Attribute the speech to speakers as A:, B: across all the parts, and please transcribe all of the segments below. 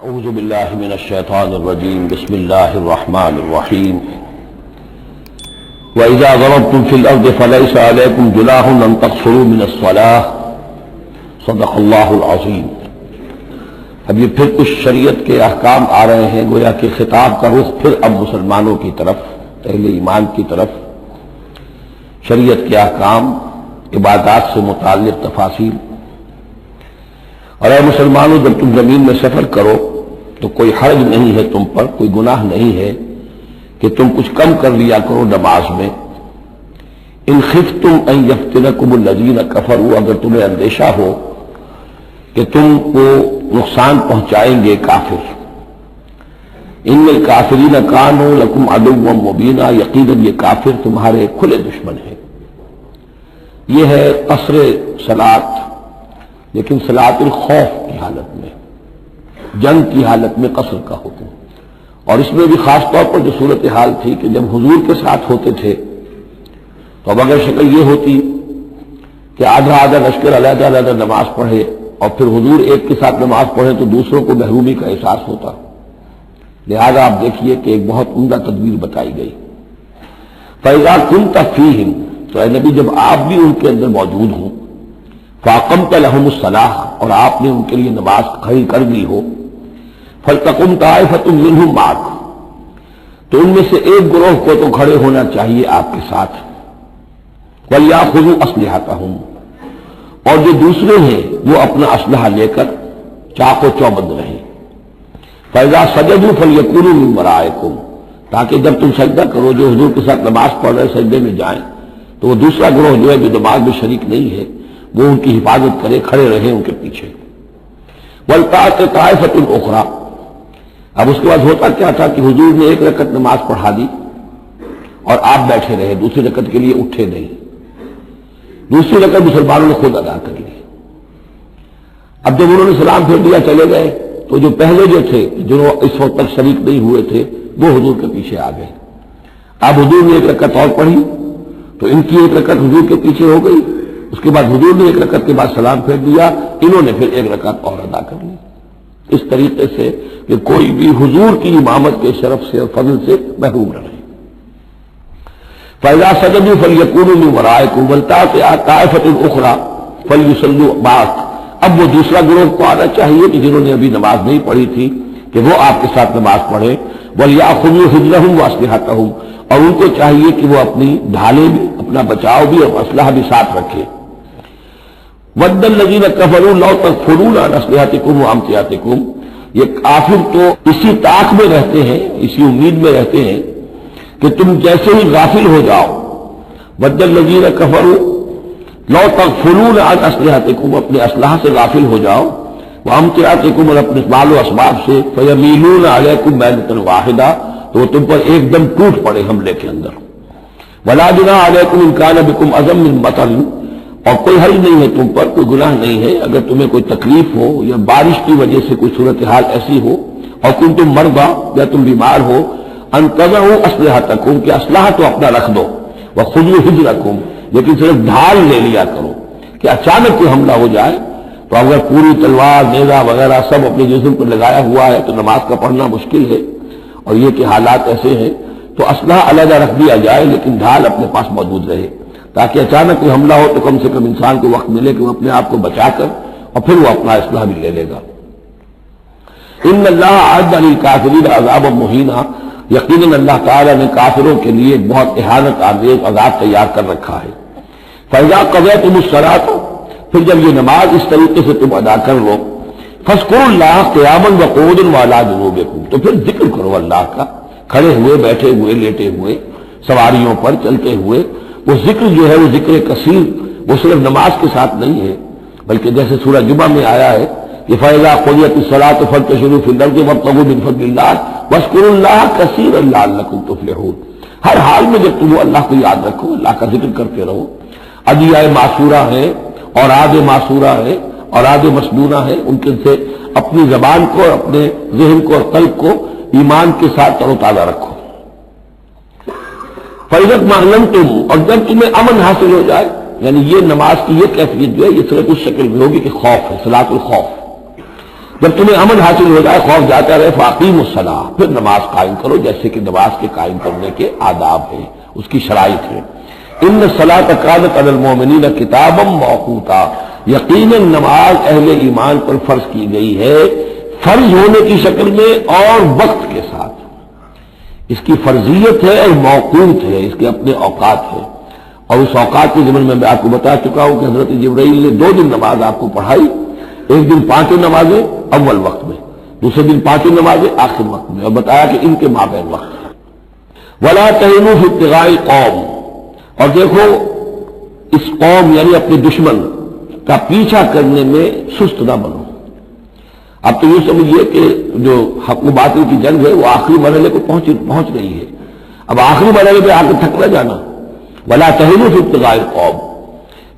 A: اعوذ باللہ من الشیطان الرجیم بسم اللہ الرحمن الرحیم وَإِذَا ضَرَبْتُمْ فِي الْأَرْضِ فَلَيْسَ عَلَيْكُمْ جُنَاحٌ أَن تَقْصُرُوا مِنَ الصَّلَاةِ صدق اللہ العظیم۔ اب یہ پھر کچھ شریعت کے احکام آ رہے ہیں، گویا کہ خطاب کا رخ پھر اب مسلمانوں کی طرف، اہل ایمان کی طرف۔ شریعت کے احکام، عبادات سے متعلق تفاصیل۔ اور اے مسلمانوں، جب تم زمین میں سفر کرو تو کوئی حرج نہیں ہے تم پر، کوئی گناہ نہیں ہے کہ تم کچھ کم کر لیا کرو نماز میں۔ ان خفتم ان یفتنکم الذین کفروا، اگر تمہیں اندیشہ ہو کہ تم کو نقصان پہنچائیں گے کافر۔ ان الکافرین کانوا لکم عدوا مبینا، یقیناً یہ کافر تمہارے کھلے دشمن ہیں۔ یہ ہے قصر صلاۃ، لیکن صلاۃ الخوف کی حالت میں، جنگ کی حالت میں قصر کا حکم۔ اور اس میں بھی خاص طور پر جو صورتحال تھی کہ جب حضور کے ساتھ ہوتے تھے تو اب اگر شکل یہ ہوتی کہ آدھا آدھا لشکر علیحدہ علیحدہ نماز پڑھے اور پھر حضور ایک کے ساتھ نماز پڑھے تو دوسروں کو محرومی کا احساس ہوتا۔ لہذا آپ دیکھیے کہ ایک بہت عمدہ تدبیر بتائی گئی۔ فَإِذَا كُنْتَ فِيهِمْ، تو اے نبی جب آپ بھی ان کے اندر موجود ہوں، فَأَقَمْتَ لَهُمُ الصَّلَاةَ، اور آپ نے ان کے لیے نماز کھڑی کر دی ہو، فَلْتَقُمْ طَائِفَةٌ مِّنْهُمْ مَعَكَ، تو ان میں سے ایک گروہ کو تو کھڑے ہونا چاہیے آپ کے ساتھ۔ وَلْيَأْخُذُوا أَسْلِحَتَهُمْ، اور جو دوسرے ہیں وہ اپنا اسلحہ لے کر چاق و چوبند رہیں۔ فَإِذَا سَجَدُوا فَلْيَكُونُوا مِن وَرَائِكُمْ، تاکہ جب تم سجدہ کرو، جو حضور کے ساتھ نماز پڑھ رہے سجدے میں جائیں تو وہ دوسرا گروہ جو ہے جو نماز میں شریک نہیں ہے وہ ان کی حفاظت کرے، کھڑے رہیں ان کے پیچھے۔ وَلْتَأْتِ طَائِفَةٌ أُخْرَىٰ، اب اس کے بعد ہوتا کیا تھا کہ حضور نے ایک رکعت نماز پڑھا دی اور آپ بیٹھے رہے، دوسری رکعت کے لیے اٹھے نہیں، دوسری رکعت مسلمانوں نے خود ادا کر لی۔ اب جب انہوں نے سلام پھیر دیا چلے گئے تو جو پہلے جو تھے جو اس وقت تک شریک نہیں ہوئے تھے وہ حضور کے پیچھے آ گئے۔ اب حضور نے ایک رکعت اور پڑھی تو ان کی ایک رکعت حضور کے پیچھے ہو گئی، اس کے بعد حضور نے ایک رکعت کے بعد سلام پھیر دیا، انہوں نے پھر ایک رکعت اور ادا کر لی، اس طریقے سے کہ کوئی بھی حضور کی امامت کے شرف سے اور فضل سے محروم نہ رہے۔ فَإِذَا سَجَدُوا فَلْيَكُونُوا مِن وَرَائِكُمْ وَلْتَأْتِ طَائِفَةٌ أُخْرَىٰ فَلْيُصَلُّوا مَعَكَ، اب وہ دوسرا گروہ کو آنا چاہیے کہ جنہوں نے ابھی نماز نہیں پڑھی تھی کہ وہ آپ کے ساتھ نماز پڑھیں۔ وَلْيَأْخُذُوا حِذْرَهُمْ وَأَسْلِحَتَهُمْ، اور ان کو چاہیے کہ وہ اپنی ڈھالیں بھی، اپنا بچاؤ بھی اور اسلحہ بھی ساتھ رکھے۔ وَدَّ الَّذِينَ كَفَرُوا لَوْ تَكْفُرُونَ عَنْ أَسْلِحَتِكُمْ وَأَمْتِعَتِكُمْ، یہ کافر تو اسی طاق میں رہتے ہیں، اسی امید میں رہتے ہیں کہ تم جیسے ہی غافل ہو جاؤ۔ وَدَّ الَّذِينَ كَفَرُوا لَوْ تَغْفُلُونَ عَنْ أَسْلِحَتِكُمْ، اپنے اسلحہ سے غافل ہو جاؤ، وَأَمْتِعَتِكُمْ، اور اپنے مال و اسباب سے، فَيَمِيلُونَ عَلَيْكُمْ مَيْلَةً وَاحِدَةً، تو وہ تم پر ایک دم ٹوٹ پڑے حملے کے اندر۔ وَلَا جُنَاحَ عَلَيْكُمْ إِن كَانَ بِكُمْ أَذًى مِّن مَطَرٍ، اور کوئی حرج نہیں ہے تم پر، کوئی گناہ نہیں ہے اگر تمہیں کوئی تکلیف ہو یا بارش کی وجہ سے کوئی صورتحال ایسی ہو، اور کنتم مرضی، یا تم بیمار ہو، ان تضعوا اسلحتکم، کہ اسلحہ تو اپنا رکھ دو، وخذوا حذرکم، لیکن صرف ڈھال لے لیا کرو کہ اچانک کوئی حملہ ہو جائے تو اگر پوری تلوار نیزہ وغیرہ سب اپنے جسم پر لگایا ہوا ہے تو نماز کا پڑھنا مشکل ہے، اور یہ کہ حالات ایسے ہیں تو اسلحہ علیحدہ رکھ دیا جائے لیکن ڈھال اپنے پاس موجود رہے، تاکہ اچانک کوئی حملہ ہو تو کم سے کم انسان کو وقت ملے کہ وہ اپنے آپ کو بچا کر اور پھر وہ اپنا اسلحہ بھی لے لے گا۔ ان اللہ اعد للکافرین عذابا مہینا، یقیناً اللہ تعالیٰ نے کافروں کے لیے ایک بہت اہانت آمیز عذاب تیار کر رکھا ہے۔ فَإِذَا قَضَيْتُمُ الصَّلَاةَ، پھر جب یہ نماز اس طریقے سے تم ادا کر لو، فَاذْكُرُوا اللَّهَ قِيَامًا وَقُعُودًا وَعَلَىٰ جُنُوبِكُمْ، تو پھر ذکر کرو اللہ کا، کھڑے ہوئے، بیٹھے ہوئے، لیٹے ہوئے، سواریوں پر چلتے ہوئے۔ وہ ذکر جو ہے وہ ذکر کثیر، وہ صرف نماز کے ساتھ نہیں ہے، بلکہ جیسے سورہ جمعہ میں آیا ہے کہ فَإِذَا قُضِيَتِ الصَّلَاةُ فَانتَشِرُوا فِي الْأَرْضِ وَابْتَغُوا مِن فَضْلِ اللَّهِ وَاذْكُرُوا اللَّهَ كَثِيرًا لَعَلَّكُمْ تُفْلِحُونَ، ہر حال میں جب تم وہ اللہ کو یاد رکھو، اللہ کا ذکر کرتے رہو۔ ادعیہ معصورہ ہے، اوراد معصورہ ہے، اوراد مسنونہ ہے، ان کے سے اپنی زبان کو، اپنے ذہن کو اور قلب کو ایمان کے ساتھ تر و تازہ رکھو۔ فَإِذَا اطْمَأْنَنْتُمْ، اور جب تمہیں امن حاصل ہو جائے، یعنی یہ نماز کی یہ کیفیت جو ہے یہ صرف اس شکل میں ہوگی کہ خوف ہے، صلاۃ الخوف۔ جب تمہیں امن حاصل ہو جائے، خوف جاتا رہے، فاقیموا الصلاۃ، پھر نماز قائم کرو، جیسے کہ نماز کے قائم کرنے کے آداب ہیں، اس کی شرائط ہے۔ ان الصلاۃ کانت علی المؤمنین کتابا موقوتا، یقیناً نماز اہل ایمان پر فرض کی گئی ہے، فرض ہونے کی شکل میں اور وقت کے ساتھ۔ اس کی فرضیت ہے اور موقوت ہے، اس کے اپنے اوقات ہے، اور اس اوقات کے ضمن میں آپ کو بتا چکا ہوں کہ حضرت جبرائیل نے 2 دن نماز آپ کو پڑھائی، ایک دن 5 نمازیں اول وقت میں، دوسرے دن 5 نمازیں آخر وقت میں، اور بتایا کہ ان کے مابین وقت ہے۔ ولا تہنوا فی ابتغاء القوم، اور دیکھو اس قوم یعنی اپنے دشمن کا پیچھا کرنے میں سست نہ بنو۔ اب تو یہ سمجھیے کہ جو حق و باطل کی جنگ ہے وہ آخری مرحلے کو پہنچ رہی ہے، اب آخری مرحلے پہ آ کے تھک نہ جانا۔ ولا تہنوا فی ابتغاء القوم،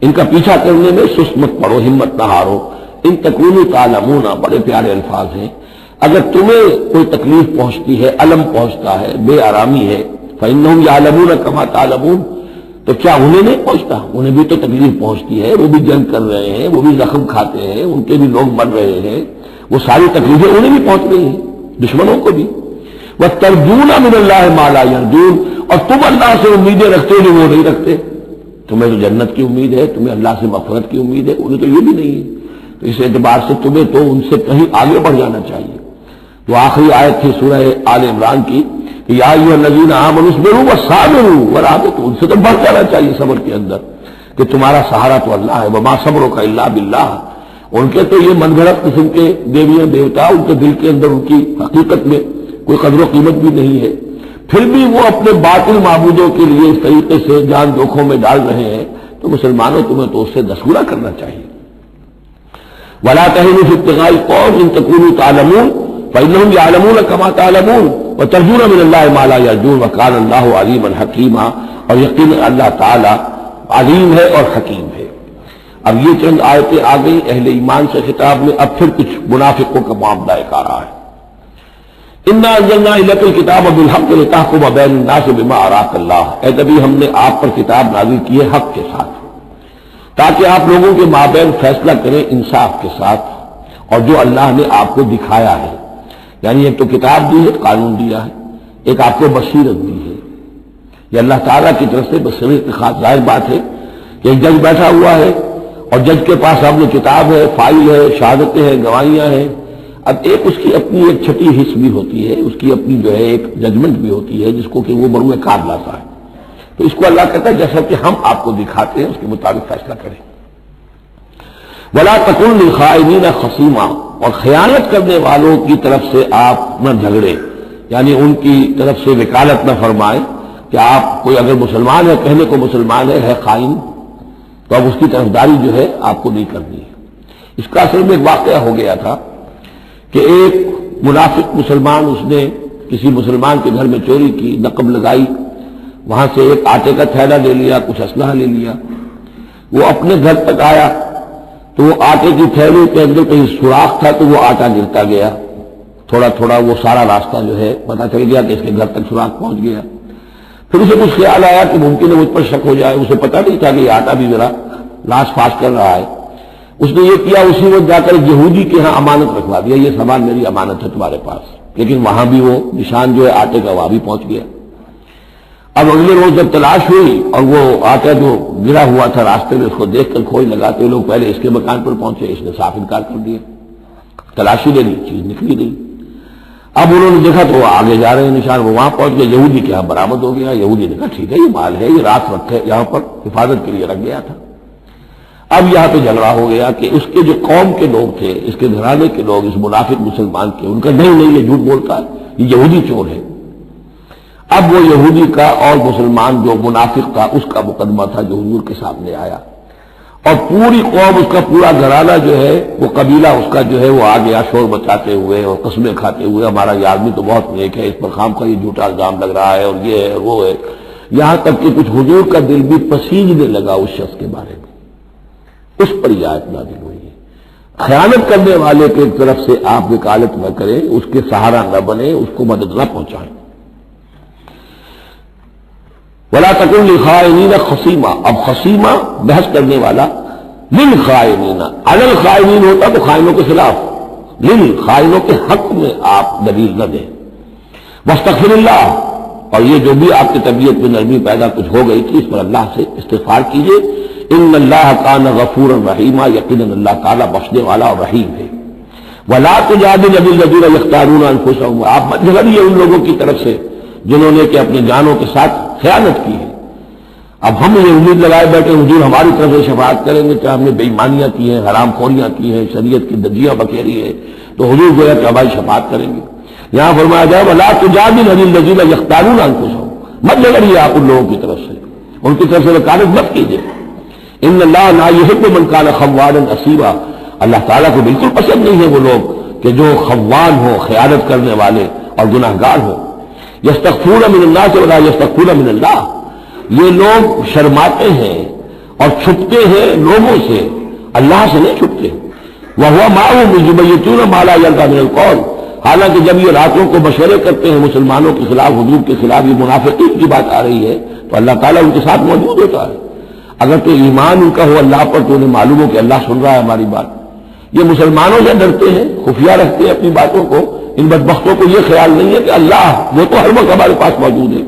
A: ان کا پیچھا کرنے میں سست مت پڑو، ہمت نہ ہارو۔ ان تکونوا تعلمون، بڑے پیارے الفاظ ہیں، اگر تمہیں کوئی تکلیف پہنچتی ہے، الم پہنچتا ہے، بے آرامی ہے، فإنہم یعلمون کما تعلمون، تو کیا انہیں نہیں پہنچتا؟ انہیں بھی تو تکلیف پہنچتی ہے، وہ بھی جنگ کر رہے ہیں، وہ بھی زخم کھاتے ہیں، ان کے بھی لوگ مر رہے ہیں، وہ ساری تکلیفیں انہیں بھی پہنچ رہی ہیں، دشمنوں کو بھی۔ وَتَرْجُونَ مِنَ اللَّهِ مَا لَا يَرْجُونَ، اور تم اللہ سے امیدیں رکھتے جو وہ نہیں رکھتے، تمہیں تو جنت کی امید ہے، تمہیں اللہ سے مغفرت کی امید ہے، انہیں تو یہ بھی نہیں ہے، تو اس اعتبار سے تمہیں تو ان سے کہیں آگے بڑھ جانا چاہیے۔ جو آخری آیت تھی سورہ آل عمران کی کہ یا ایھا الذین آمنوا اصبروا وصابروا ورابطوا، ان سے تو بڑھ جانا چاہیے صبر کے اندر کہ تمہارا سہارا تو اللہ ہے، وما صبرک الا باللہ۔ ان کے تو یہ من گھڑت قسم کے دیویاں دیوتا، ان کے دل کے اندر ان کی حقیقت میں کوئی قدر و قیمت بھی نہیں ہے، پھر بھی وہ اپنے باطل معبودوں کے لیے اس طریقے سے جان جوکھوں میں ڈال رہے ہیں، تو مسلمانوں تمہیں تو اس سے دستورہ کرنا چاہیے۔ ولا تہنوا فی ابتغاء القوم ان تکونوا تعلمون فإنہم یعلمون کما تعلمون وترجون من اللہ ما لا یرجون وکان اللہ علیما حکیما، اور یقینا اللہ تعالی علیم ہے اور حکیم ہے۔ اب یہ چند آیتیں آ گئی اہل ایمان سے خطاب میں، اب پھر کچھ منافقوں کا معاملہ ایک آ رہا ہے۔ انا انزلنا الیک الکتاب بالحق لتحکم بین الناس بما اراک اللہ، اے نبی ہم نے آپ پر کتاب نازل کی ہے حق کے ساتھ، تاکہ آپ لوگوں کے مابین فیصلہ کریں انصاف کے ساتھ، اور جو اللہ نے آپ کو دکھایا ہے، یعنی ایک تو کتاب دی ہے، قانون دیا ہے، ایک آپ کو بصیرت دی ہے، یہ اللہ تعالیٰ کی طرف سے بصیرت کی خاص ظاہر بات ہے کہ ایک جج بیٹھا ہوا ہے اور جج کے پاس سامنے کتاب ہے، فائل ہے، شہادتیں ہیں، گواہیاں ہیں، اب ایک اس کی اپنی ایک چھٹی حص بھی ہوتی ہے، اس کی اپنی جو ہے ایک ججمنٹ بھی ہوتی ہے جس کو کہ وہ بروئے کار لاتا ہے، تو اس کو اللہ کہتا ہے جیسا کہ ہم آپ کو دکھاتے ہیں اس کے مطابق فیصلہ کریں۔ ولا تکن للخائنین خصیما، اور خیانت کرنے والوں کی طرف سے آپ نہ جھگڑے، یعنی ان کی طرف سے وکالت نہ فرمائیں کہ آپ کوئی اگر مسلمان ہے، کہنے کو مسلمان ہے خائن، تو اب اس کی طرفداری جو ہے آپ کو نہیں کرنی ہے۔ اس کا اصل میں ایک واقعہ ہو گیا تھا کہ ایک منافق مسلمان، اس نے کسی مسلمان کے گھر میں چوری کی، نقب لگائی، وہاں سے ایک آٹے کا تھیلا لے لیا، کچھ اسلحہ لے لیا، وہ اپنے گھر تک آیا تو وہ آٹے کی تھیلی کے اندر کہیں سوراخ تھا تو وہ آٹا گرتا گیا، تھوڑا تھوڑا وہ سارا راستہ جو ہے پتہ چل گیا کہ اس کے گھر تک سوراخ پہنچ گیا۔ پھر اسے کچھ خیال آیا کہ ممکن ہے مجھ پر شک ہو جائے، اسے پتہ نہیں تھا کہ یہ آٹا بھی میرا لاش فاش کر رہا ہے، اس نے یہ کیا اسی وقت جا کر یہودی کے ہاں امانت رکھوا دیا، یہ سامان میری امانت ہے تمہارے پاس، لیکن وہاں بھی وہ نشان جو ہے آٹے کا وہاں بھی پہنچ گیا۔ اب اگلے روز جب تلاش ہوئی اور وہ آٹا جو گرا ہوا تھا راستے میں اس کو دیکھ کر کھوج لگاتے ہوئے لوگ پہلے اس کے مکان پر پہنچے، اس نے صاف انکار کر دیا، تلاشی لے لی، چیز نکلی نہیں۔ اب انہوں نے دیکھا تو وہ آگے جا رہے ہیں نشان، وہ وہاں پہنچ گئے، یہودی کے یہاں برآمد ہو گیا، یہودی نے کہا ٹھیک ہے یہ مال ہے، یہ رات رکھے یہاں پر حفاظت کے لیے رکھ گیا تھا۔ اب یہاں پہ جھگڑا ہو گیا کہ اس کے جو قوم کے لوگ تھے، اس کے گھرانے کے لوگ، اس منافق مسلمان کے، ان کا نہیں یہ جھوٹ بولتا ہے، یہ یہودی چور ہے۔ اب وہ یہودی کا اور مسلمان جو منافق تھا اس کا مقدمہ تھا جو حضور کے سامنے آیا، اور پوری قوم، اس کا پورا گھرانہ جو ہے، وہ قبیلہ اس کا جو ہے وہ آ گیا شور مچاتے ہوئے اور قسمیں کھاتے ہوئے، ہمارا یہ آدمی تو بہت نیک ہے، اس پر خام کا یہ جھوٹا الزام لگ رہا ہے اور یہ ہے وہ ہے، یہاں تک کہ کچھ حضور کا دل بھی پسیجنے لگا اس شخص کے بارے میں۔ اس پر یہ آیت نازل ہوئی ہے، خیانت کرنے والے کی طرف سے آپ وکالت نہ کریں، اس کے سہارا نہ بنے، اس کو مدد نہ پہنچائیں۔ ولا تکن للخائنین خصیما، اب خصیما بحث کرنے والا، للخائنین، علی الخائنین ہوتا تو خائنوں کے خلاف، خائنوں کے حق میں آپ دلیل نہ دیں. واستغفر اللہ، اور یہ جو بھی آپ کی طبیعت میں نرمی پیدا کچھ ہو گئی تھی اس پر اللہ سے استغفار کیجیے. ان اللہ کان غفورا رحیما، یقیناً اللہ تعالیٰ بخشنے والا اور رحیم ہے. ولا تجادل عن الذین یختارون انفسهم، آپ مت جھگڑیے ان لوگوں کی طرف سے جنہوں نے کہ اپنے جانوں کے ساتھ خیانت کی ہے. اب ہم یہ امید لگائے بیٹھے حضور ہماری طرف سے شفاعت کریں گے کہ ہم نے بے ایمانیاں کی ہیں، حرام خوریاں کی ہیں، شریعت کی دجیاں بکھیری ہے، تو حضور گویا کہ ہماری شفاعت کریں گے. یہاں فرمایا جائے ولا تجادل عن الذین یختارون انفسهم، مت جھگڑیے آپ ان لوگوں کی طرف سے، ان کی طرف سے وکالت مت کیجیے. ان اللہ لا یحب من کان خوانا اثیما، اللہ تعالیٰ کو بالکل پسند نہیں ہے وہ لوگ کہ جو خوان ہو، خیانت کرنے والے اور گناہ گار ہو. یستخفون من الناس ولا یستخفون من اللہ، یہ لوگ شرماتے ہیں اور چھپتے ہیں لوگوں سے، اللہ سے نہیں چھپتے. وَهُوَ مَعَهُمْ إِذْ يُبَيِّتُونَ مَا لَا يَرْضَىٰ مِنَ الْقَوْلِ، حالانکہ جب یہ راتوں کو مشورے کرتے ہیں مسلمانوں کے خلاف، حضور کے خلاف، یہ منافقین کی بات آ رہی ہے تو اللہ تعالیٰ ان کے ساتھ موجود ہوتا ہے. اگر تو ایمان ان کا ہو اللہ پر تو انہیں معلوم ہو کہ اللہ سن رہا ہے ہماری بات. یہ مسلمانوں سے ڈرتے ہیں، خفیہ رکھتے ہیں اپنی باتوں کو. ان بدبختوں کو یہ خیال نہیں ہے کہ اللہ وہ تو ہر وقت ہمارے پاس موجود ہے.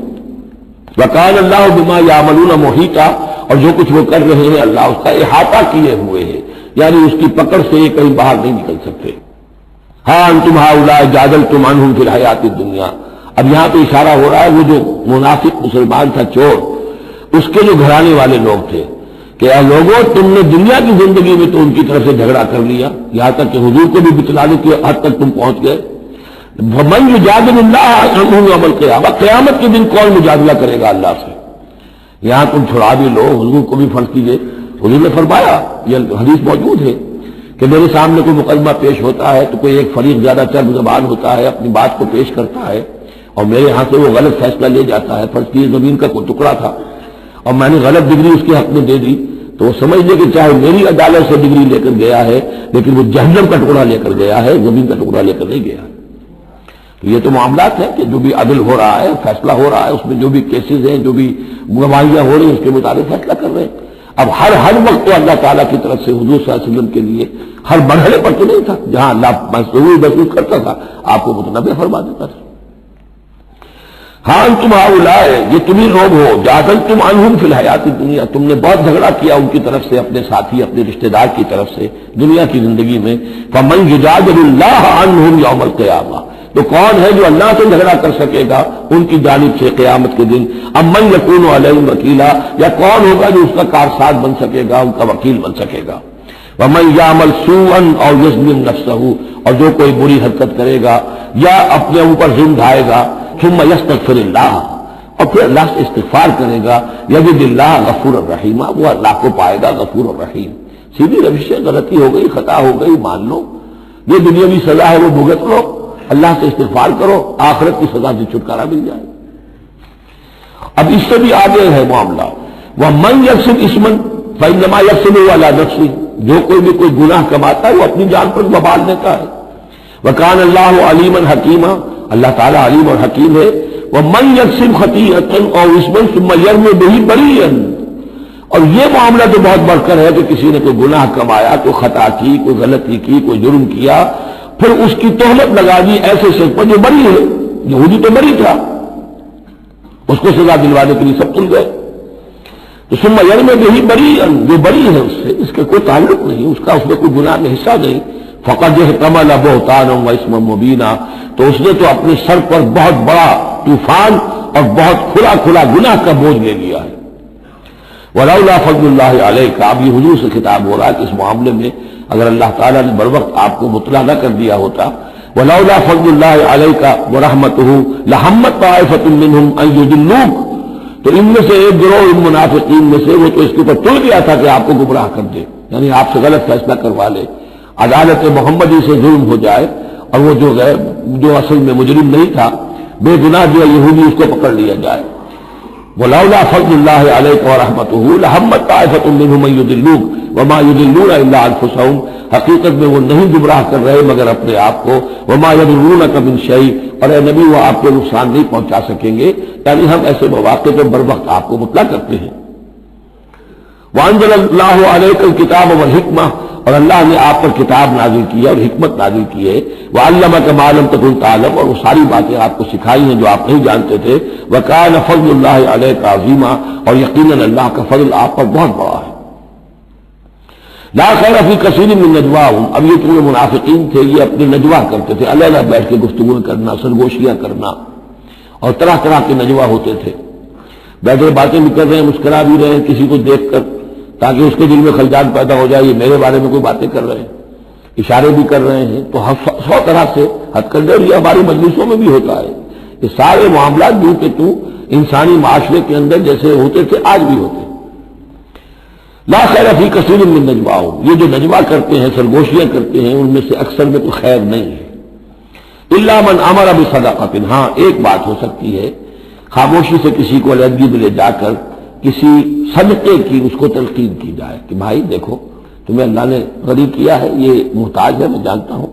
A: وَكَانَ اللَّهُ بِمَا يَعْمَلُونَ مُحِيطًا، اور جو کچھ وہ کر رہے ہیں اللہ اس کا احاطہ کیے ہوئے ہے، یعنی اس کی پکڑ سے یہ کہیں باہر نہیں نکل سکتے. ہاں انتم ہؤلاء جادلتم عنہم فی الحیات الدنیا، اب یہاں تو اشارہ ہو رہا ہے وہ جو منافق مسلمان تھا چور، اس کے جو گھرانے والے لوگ تھے کہ اے لوگوں تم نے دنیا کی زندگی میں تو ان کی طرف سے جھگڑا کر لیا، یہاں تک کہ حضور کو بھی بتلانے کی حد تک تم پہنچ گئے. وَمَن يُجَادِلُ اللَّهَ عَنْهُ يَوْمَ الْقِيَامَةِ، قیامت کے دن کون مجادلہ کرے گا اللہ سے. یہاں تم چھڑا بھی لو، حضور کو بھی فرض کیجئے. حضور نے فرمایا، یہ حدیث موجود ہے کہ میرے سامنے کوئی مقدمہ پیش ہوتا ہے تو کوئی ایک فریق زیادہ چرب زبان ہوتا ہے، اپنی بات کو پیش کرتا ہے اور میرے ہاں سے وہ غلط فیصلہ لے جاتا ہے. فرض کیجیے زمین کا کوئی ٹکڑا تھا اور میں نے غلط ڈگری اس کے حق میں دے دی، تو وہ سمجھ لے کہ چاہے میری عدالت سے ڈگری لے کر گیا ہے لیکن وہ جہنم کا ٹکڑا لے کر گیا ہے، زمین کا ٹکڑا لے کر نہیں گیا. تو یہ تو معاملات ہیں کہ جو بھی عدل ہو رہا ہے، فیصلہ ہو رہا ہے، اس میں جو بھی کیسز ہیں، جو بھی گواہیاں ہو رہی ہیں اس کے مطابق فیصلہ کر رہے ہیں. اب ہر وقت تو اللہ تعالیٰ کی طرف سے حضور صلی اللہ علیہ وسلم کے لیے ہر مرحلے پر تو نہیں تھا، جہاں اللہ ضرور محسوس کرتا تھا آپ کو متنبع فرما دیتا تھا. ہاں تم ہؤلاء، یہ تمہیں لوگ ہو جادلتم عنہم فی الحیات الدنیا، تم نے بہت جھگڑا کیا ان کی طرف سے، اپنے ساتھی اپنے رشتہ دار کی طرف سے دنیا کی زندگی میں. فمن یجادل اللہ عنہم یوم القیامہ، تو کون ہے جو اللہ سے جھگڑا کر سکے گا ان کی جانب سے قیامت کے دن. اب من یکون علیہم وکیلا، یا کون ہوگا جو اس کا کارساز بن سکے گا، ان کا وکیل بن سکے گا. ومن یعمل سوءا او یظلم نفسہ، اور جو کوئی بری حرکت کرے گا یا اپنے اوپر ظلم ڈھائے گا، ثم یستغفر اللہ، اور پھر اللہ سے استغفار کرے گا، یجد اللہ غفور الرحیم، وہ اللہ کو پائے گا غفور الرحیم. سیدھی روش سے غلطی ہو گئی، خطا ہو گئی، مان لو، یہ دنیاوی سزا ہے وہ بھگت لو، اللہ سے استغفار کرو، آخرت کی سزا سے چھٹکارا مل جائے. اب اس سے بھی آگے ہے معاملہ. وَمَن يَكْسِبْ إِثْمًا فَإِنَّمَا يَكْسِبُهُ عَلَىٰ نَفْسِهِ، جو کوئی گناہ کماتا ہے وہ اپنی جان پر وبال دیتا ہے. وَكَانَ اللَّهُ عَلِيمًا حَكِيمًا، اللہ تعالیٰ علیم اور حکیم ہے. وَمَن يَكْسِبْ خَطِيئَةً أَوْ إِثْمًا ثُمَّ يَرْمِ بِهِ بَرِيئًا، اور یہ معاملہ تو بہت بڑھ کر ہے کہ کسی نے کوئی گناہ کمایا، کوئی خطا کی، کوئی غلطی کی، کوئی جرم کیا، پھر اس کی تہمت لگا دی ایسے شخص پر جو بری ہے. یہودی تو بری تھا، اس کو سزا دلوانے کے لیے سب تل گئے. تو ثم یرمی بہ بریئا، جو بری ہے اس سے اس کے کوئی تعلق نہیں، اس کا اس میں کوئی گناہ میں حصہ نہیں. فقد احتمل بہتانا و اسما مبینا، تو اس نے تو اپنے سر پر بہت بڑا طوفان اور بہت کھلا گناہ کا بوجھ لے لیا ہے. ولولا فضل اللہ علیک، اب یہ حضور سے خطاب ہو رہا ہے کہ اس معاملے میں اگر اللہ تعالیٰ نے بر وقت آپ کو مطلع نہ کر دیا ہوتا، ولولا فضل اللہ علیک ورحمتہ لہمت طائفۃ منہم ان یضلوک، تو ان میں سے ایک گروہ ان منافقین میں سے وہ تو اس کے اوپر تل گیا تھا کہ آپ کو گمراہ کر دے، یعنی آپ سے غلط فیصلہ کروا لے، عدالت محمدی سے ظلم ہو جائے، اور وہ جو اصل میں مجرم نہیں تھا، بے گناہ جو یہودی، اس کو پکڑ لیا جائے. ولولا فضل اللہ علیک ورحمتہ لہمت طائفۃ منہم ان یضلوک وما یضلون الا انفسهم، حقیقت میں وہ نہیں گمراہ کر رہے مگر اپنے آپ کو. وما یضرونک من شیء، اور اے نبی وہ آپ کو نقصان نہیں پہنچا سکیں گے، یعنی ہم ایسے مواقع پر بر وقت آپ کو مطلع کرتے ہیں. وانزل اللہ علیک الکتاب والحکمہ، اور اللہ نے آپ پر کتاب نازل کی ہے اور حکمت نازل کی ہے، وَعَلَّمَكَ مَا لَمْ تَكُنْ تَعْلَمْ، اور وہ ساری باتیں آپ کو سکھائی ہیں جو آپ نہیں جانتے تھے، وَكَانَ فَضْلُ اللَّهِ عَلَيْكَ عَظِيمًا، اور یقیناً اللہ کا فضل آپ پر بہت بڑا ہے۔ لا خیر فی کثیر من نجواہم، اب یہ جو منافقین تھے یہ اپنے نجوا کرتے تھے، علیحدہ بیٹھ کے گفتگو کرنا، سرگوشیاں کرنا، اور طرح طرح کے نجوا ہوتے تھے، بیٹھے باتیں بھی کر رہے ہیں، مسکرا بھی رہے ہیں کسی کو دیکھ کر تاکہ اس کے دل میں خلجان پیدا ہو جائے، یہ میرے بارے میں کوئی باتیں کر رہے ہیں، اشارے بھی کر رہے ہیں، تو 100 طرح سے حد کر دے، یہ ہماری مجلسوں میں بھی ہوتا ہے، یہ سارے معاملات جو کہ تو انسانی معاشرے کے اندر جیسے ہوتے تھے آج بھی ہوتے ہیں۔ لا خیر فی کثیر من نجواہم، یہ جو نجوا کرتے ہیں، سرگوشیاں کرتے ہیں، ان میں سے اکثر میں تو خیر نہیں ہے، الا من امر بصدقۃ، ہاں ایک بات ہو سکتی ہے، خاموشی سے کسی کو علیحدگی میں لے جا کر کسی صدقے کی اس کو تلقین کی جائے کہ بھائی دیکھو تمہیں اللہ نے غریب کیا ہے، یہ محتاج ہے، میں جانتا ہوں،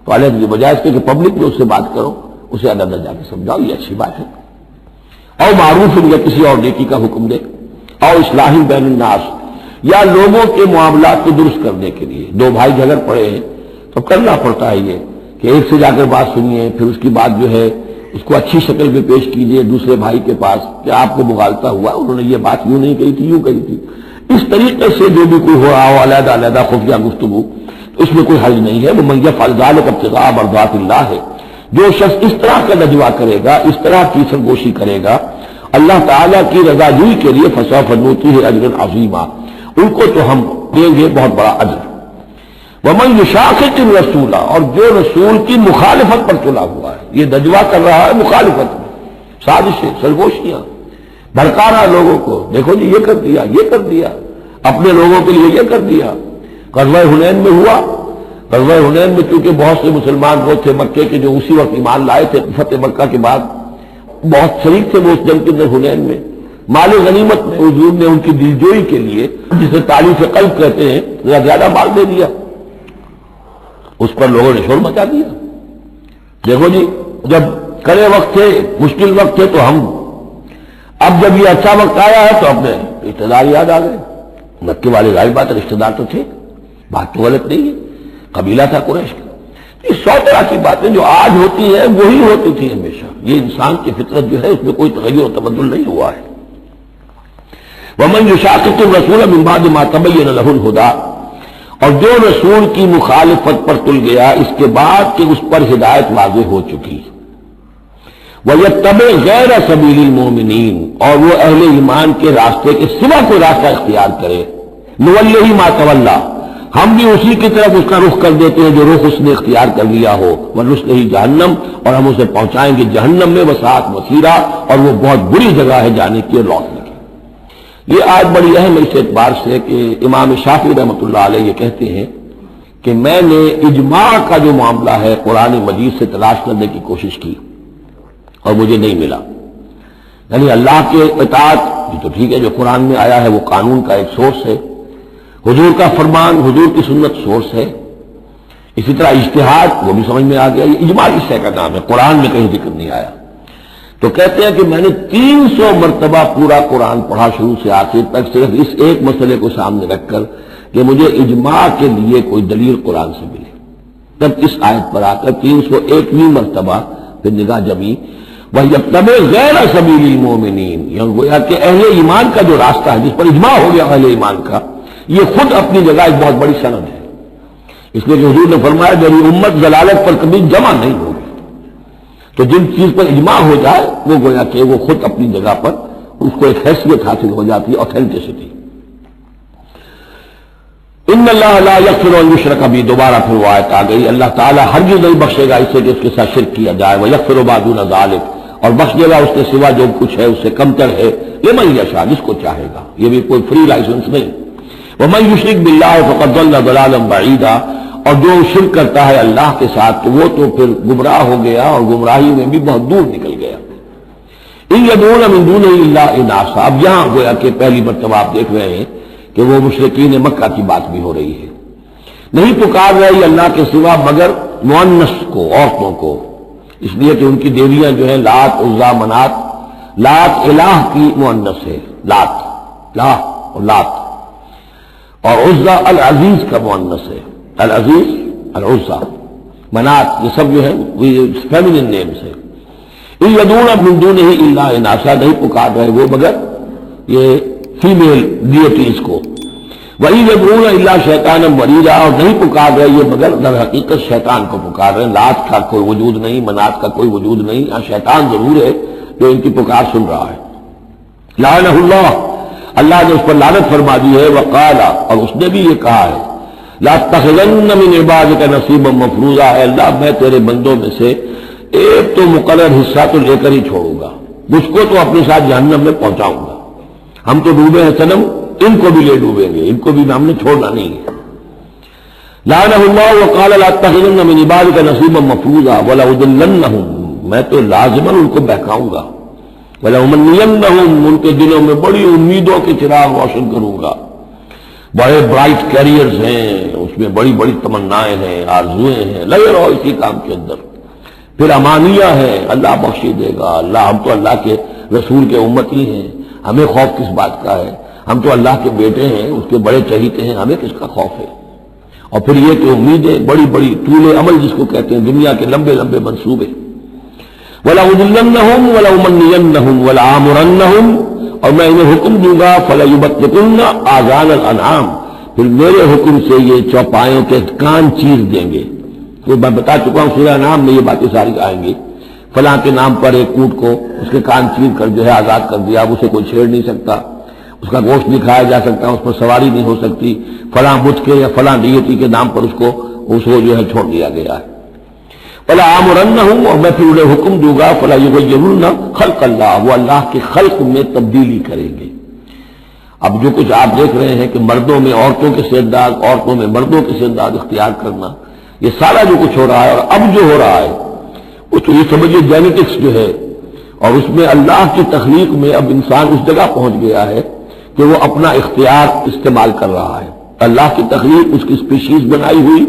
A: تو علیحدگی بجائے اس کے کہ پبلک میں اس سے بات کرو، اسے علیحدہ جا کے سمجھاؤ، یہ اچھی بات ہے، اور معروف یا کسی اور نیکی کا حکم دے، اور اصلاح بین الناس، یا لوگوں کے معاملات کو درست کرنے کے لیے، دو بھائی جھگڑ پڑے ہیں تو کرنا پڑتا ہے یہ کہ ایک سے جا کر بات سنیے، پھر اس کی بات جو ہے اس کو اچھی شکل میں پیش کیجیے دوسرے بھائی کے پاس کہ آپ کو مغالطہ ہوا، انہوں نے یہ بات یوں نہیں کہی تھی، یوں کہی تھی، اس طریقے سے جو بھی کوئی ہو رہا ہو علیحدہ علیحدہ خفیہ گفتگو، اس میں کوئی حل نہیں ہے، وہ من یفعل ذلک ابتغاء مرضات اللہ ہے، جو شخص اس طرح کا نجوا کرے گا، اس طرح کی سرگوشی کرے گا اللہ تعالیٰ کی رضا جوئی کے لیے، فسوف نؤتیہ اجرا عظیما، ان کو تو ہم دیں گے بہت بڑا اجر۔ ومن یشاقق الرسول، اور جو رسول کی مخالفت پر تلا ہوا ہے، یہ نجوا کر رہا ہے مخالفت میں، سازشیں، سرگوشیاں، بھڑکا رہا لوگوں کو، دیکھو جی یہ کر دیا، یہ کر دیا، اپنے لوگوں کے لیے یہ کر دیا۔ غزوہ حنین میں ہوا، غزوہ حنین میں چونکہ بہت سے مسلمان وہ تھے مکے کے جو اسی وقت ایمان لائے تھے فتح مکہ کے بعد، بہت شریک تھے وہ اس جنگ کے اندر حنین میں، مال غنیمت میں حضور نے ان کی دلجوئی کے لیے، جسے تعلیف قلب کہتے ہیں، زیادہ مال دے دیا، اس پر لوگوں نے شور مچا دیا۔ دیکھو جی جب کڑے وقت تھے، مشکل وقت تھے تو ہم، اب جب یہ اچھا وقت آیا ہے تو اپنے رشتے دار یاد آ گئے، مکے والے ظاہر بات رشتے دار تو تھے، بات تو غلط نہیں ہے، قبیلہ تھا قریش کا۔ یہ 100 طرح کی باتیں جو آج ہوتی ہیں وہی ہوتی تھی ہمیشہ، یہ انسان کی فطرت جو ہے اس میں کوئی تغیر و تبدل نہیں ہوا ہے۔ ومن یشاقق الرسول من بعد ما تبین له الهدى، اور جو رسول کی مخالفت پر تل گیا اس کے بعد کہ اس پر ہدایت واضح ہو چکی، وَيَتَّبِعْ غَيْرَ سَبِيلِ الْمُؤْمِنِينَ، اور وہ اہل ایمان کے راستے کے سوا کوئی راستہ اختیار کرے، نُوَلِّهِ مَا تَوَلَّى، ہم بھی اسی کی طرف اس کا رخ کر دیتے ہیں جو رخ اس نے اختیار کر لیا ہو، وَنُصْلِهِ جہنم، اور ہم اسے پہنچائیں گے جہنم میں، وَسَاءَتْ مَصِيرًا، اور وہ بہت بری جگہ ہے جانے کی اور لوٹنے کی۔ یہ آج بڑی اہم اس اعتبار سے کہ امام شافعی رحمۃ اللہ علیہ یہ کہتے ہیں کہ میں نے اجماع کا جو معاملہ ہے قرآن مجید سے تلاش کرنے کی کوشش کی اور مجھے نہیں ملا، یعنی اللہ کے اطاعت یہ تو ٹھیک ہے، جو قرآن میں آیا ہے وہ قانون کا ایک سورس ہے، حضور کا فرمان، حضور کی سنت سورس ہے، اسی طرح اجتہاد وہ بھی سمجھ میں آ گیا، یہ اجماع اس شے کا نام ہے، قرآن میں کہیں ذکر نہیں آیا۔ تو کہتے ہیں کہ میں نے 300 مرتبہ پورا قرآن پڑھا شروع سے آخر تک، صرف اس ایک مسئلے کو سامنے رکھ کر کہ مجھے اجماع کے لیے کوئی دلیل قرآن سے ملے، تب اس آیت پر آ کر 301ویں مرتبہ پھر نگاہ جمی، وَيَتَّبِعْ غَيْرَ سَبِيلِ الْمُؤْمِنِينَ، یعنی گویا کہ اہل ایمان کا جو راستہ ہے جس پر اجماع ہو گیا اہل ایمان کا، یہ خود اپنی جگہ ایک بہت بڑی سند ہے، اس لیے کہ حضور نے فرمایا میری امت ضلالت پر کبھی جمع نہیں ہوگی، تو جن چیز پر اجماع ہو جائے وہ گویا کہ وہ خود اپنی جگہ پر اس کو ایک حیثیت حاصل ہو جاتی ہے، اوتھینٹسٹی۔ ان اللہ لا یغفر ان یشرک بہ، دوبارہ پھر وہ آیت آ گئی، اللہ تعالیٰ ہرگز نہیں بخشے گا اس سے کہ اس کے ساتھ شرک کیا جائے، ویغفر ما دون ذلک، اور بخش دے گا اس کے سوا جو کچھ ہے اس سے کمتر ہے، لمن یشاء، جس کو چاہے گا، یہ بھی کوئی فری لائسنس نہیں۔ ومن یشرک باللہ فقد ضل ضلالا بعیدا، اور جو شرک کرتا ہے اللہ کے ساتھ تو وہ تو پھر گمراہ ہو گیا اور گمراہی میں بھی بہت دور نکل گیا۔ ان یدعون من دونہ الا اناثا، اب یہاں گویا کہ پہلی مرتبہ آپ دیکھ رہے ہیں کہ وہ مشرکین مکہ کی بات بھی ہو رہی ہے، نہیں پکار رہی اللہ کے سوا مگر مؤنث کو، عورتوں کو، اس لیے کہ ان کی دیویاں جو ہیں لات، عزا، منات، لات الہ کی مؤنث ہے، لات، لا اور لات، اور عزا العزیز کا مؤنث ہے، العزیز العزا منات، یہ سب جو ہے فیمنن نیمز ہے۔ ان یدعون من دونہ الا اناثا، نہیں پکار رہے وہ مگر یہ فیمیل ڈیٹیز کو، وَإِن يَدْعُونَ إِلَّا شَيْطَانًا مَرِيدًا، اور نہیں پکار رہے یہ مگر در حقیقت شیطان کو پکار رہے ہیں۔ لات کا کوئی وجود نہیں، منات کا کوئی وجود نہیں، ہاں شیطان ضرور ہے جو ان کی پکار سن رہا ہے۔ لعنہ اللہ، اللہ نے اس پر لعنت فرما دی ہے۔ وقال، اور اس نے بھی یہ کہا ہے، لَأَتَّخِذَنَّ مِنْ عِبَادِكَ نَصِيبًا مَفْرُوضًا، اے اللہ میں تیرے بندوں میں سے ایک تو مقرر حصہ تو لے کر ہی چھوڑوں گا، مجھ کو تو اپنے ساتھ جہنم میں پہنچاؤں گا۔ ہم تو ڈوبے ہیں صنم، ان کو بھی لے ڈوبیں گے، ان کو بھی ہم نے چھوڑنا نہیں ہے۔ لعنہ اللہ وقال لأتخذن من عبادك نصيبا مفروضا ولأضلنهم، میں تو لازماً ان کو بہکاؤں گا، ولأمنينهم، ان کے دلوں میں بڑی امیدوں کے چراغ روشن کروں گا، بڑے برائٹ کیریئرز ہیں اس میں، بڑی بڑی تمنائیں ہیں، آرزویں ہیں، لگے رہو اسی کام کے اندر۔ پھر امانیہ ہے، اللہ بخشی دے گا، اللہ ہم تو اللہ کے رسول کے امتی ہیں، ہمیں خوف کس بات کا ہے، ہم تو اللہ کے بیٹے ہیں، اس کے بڑے چہیتے ہیں، ہمیں کس کا خوف ہے۔ اور پھر یہ کہ امیدیں بڑی بڑی، طول عمل جس کو کہتے ہیں، دنیا کے لمبے لمبے منصوبے۔ وَلَأُضِلَّنَّهُمْ وَلَأُمَنِّيَنَّهُمْ وَلَآمُرَنَّهُمْ، اور میں انہیں حکم دوں گا، فَلَيُبَتِّكُنَّ آذَانَ الْأَنْعَامِ، پھر میرے حکم سے یہ چوپایوں کے کان چیر دیں گے۔ تو میں بتا چکا ہوں سورہ انعام میں یہ باتیں ساری آئیں گی، فلاں کے نام پر ایک اونٹ کو اس کے کان چیر کر جو ہے آزاد کر دیا، اب اسے کوئی چھیڑ نہیں سکتا، اس کا گوشت نہیں کھایا جا سکتا، اس پر سواری نہیں ہو سکتی، فلاں بت کے یا فلاں ڈیٹی کے نام پر اس کو جو ہے چھوڑ دیا گیا ہے۔ فلا آمرنہم، اور میں پھر انہیں حکم دوں گا، فلا یغیرن خلق اللہ، وہ اللہ کے خلق میں تبدیلی کریں گے۔ اب جو کچھ آپ دیکھ رہے ہیں کہ مردوں میں عورتوں کے سے انداز، عورتوں میں مردوں کے سے انداز اختیار کرنا، یہ سارا جو کچھ ہو رہا ہے اور اب جو ہو رہا ہے وہ تو یہ سمجھیے جینیٹکس جو ہے، اور اس میں اللہ کی تخلیق میں اب انسان اس جگہ پہنچ گیا ہے کہ وہ اپنا اختیار استعمال کر رہا ہے۔ اللہ کی تخلیق، اس کی اسپیشیز بنائی ہوئی،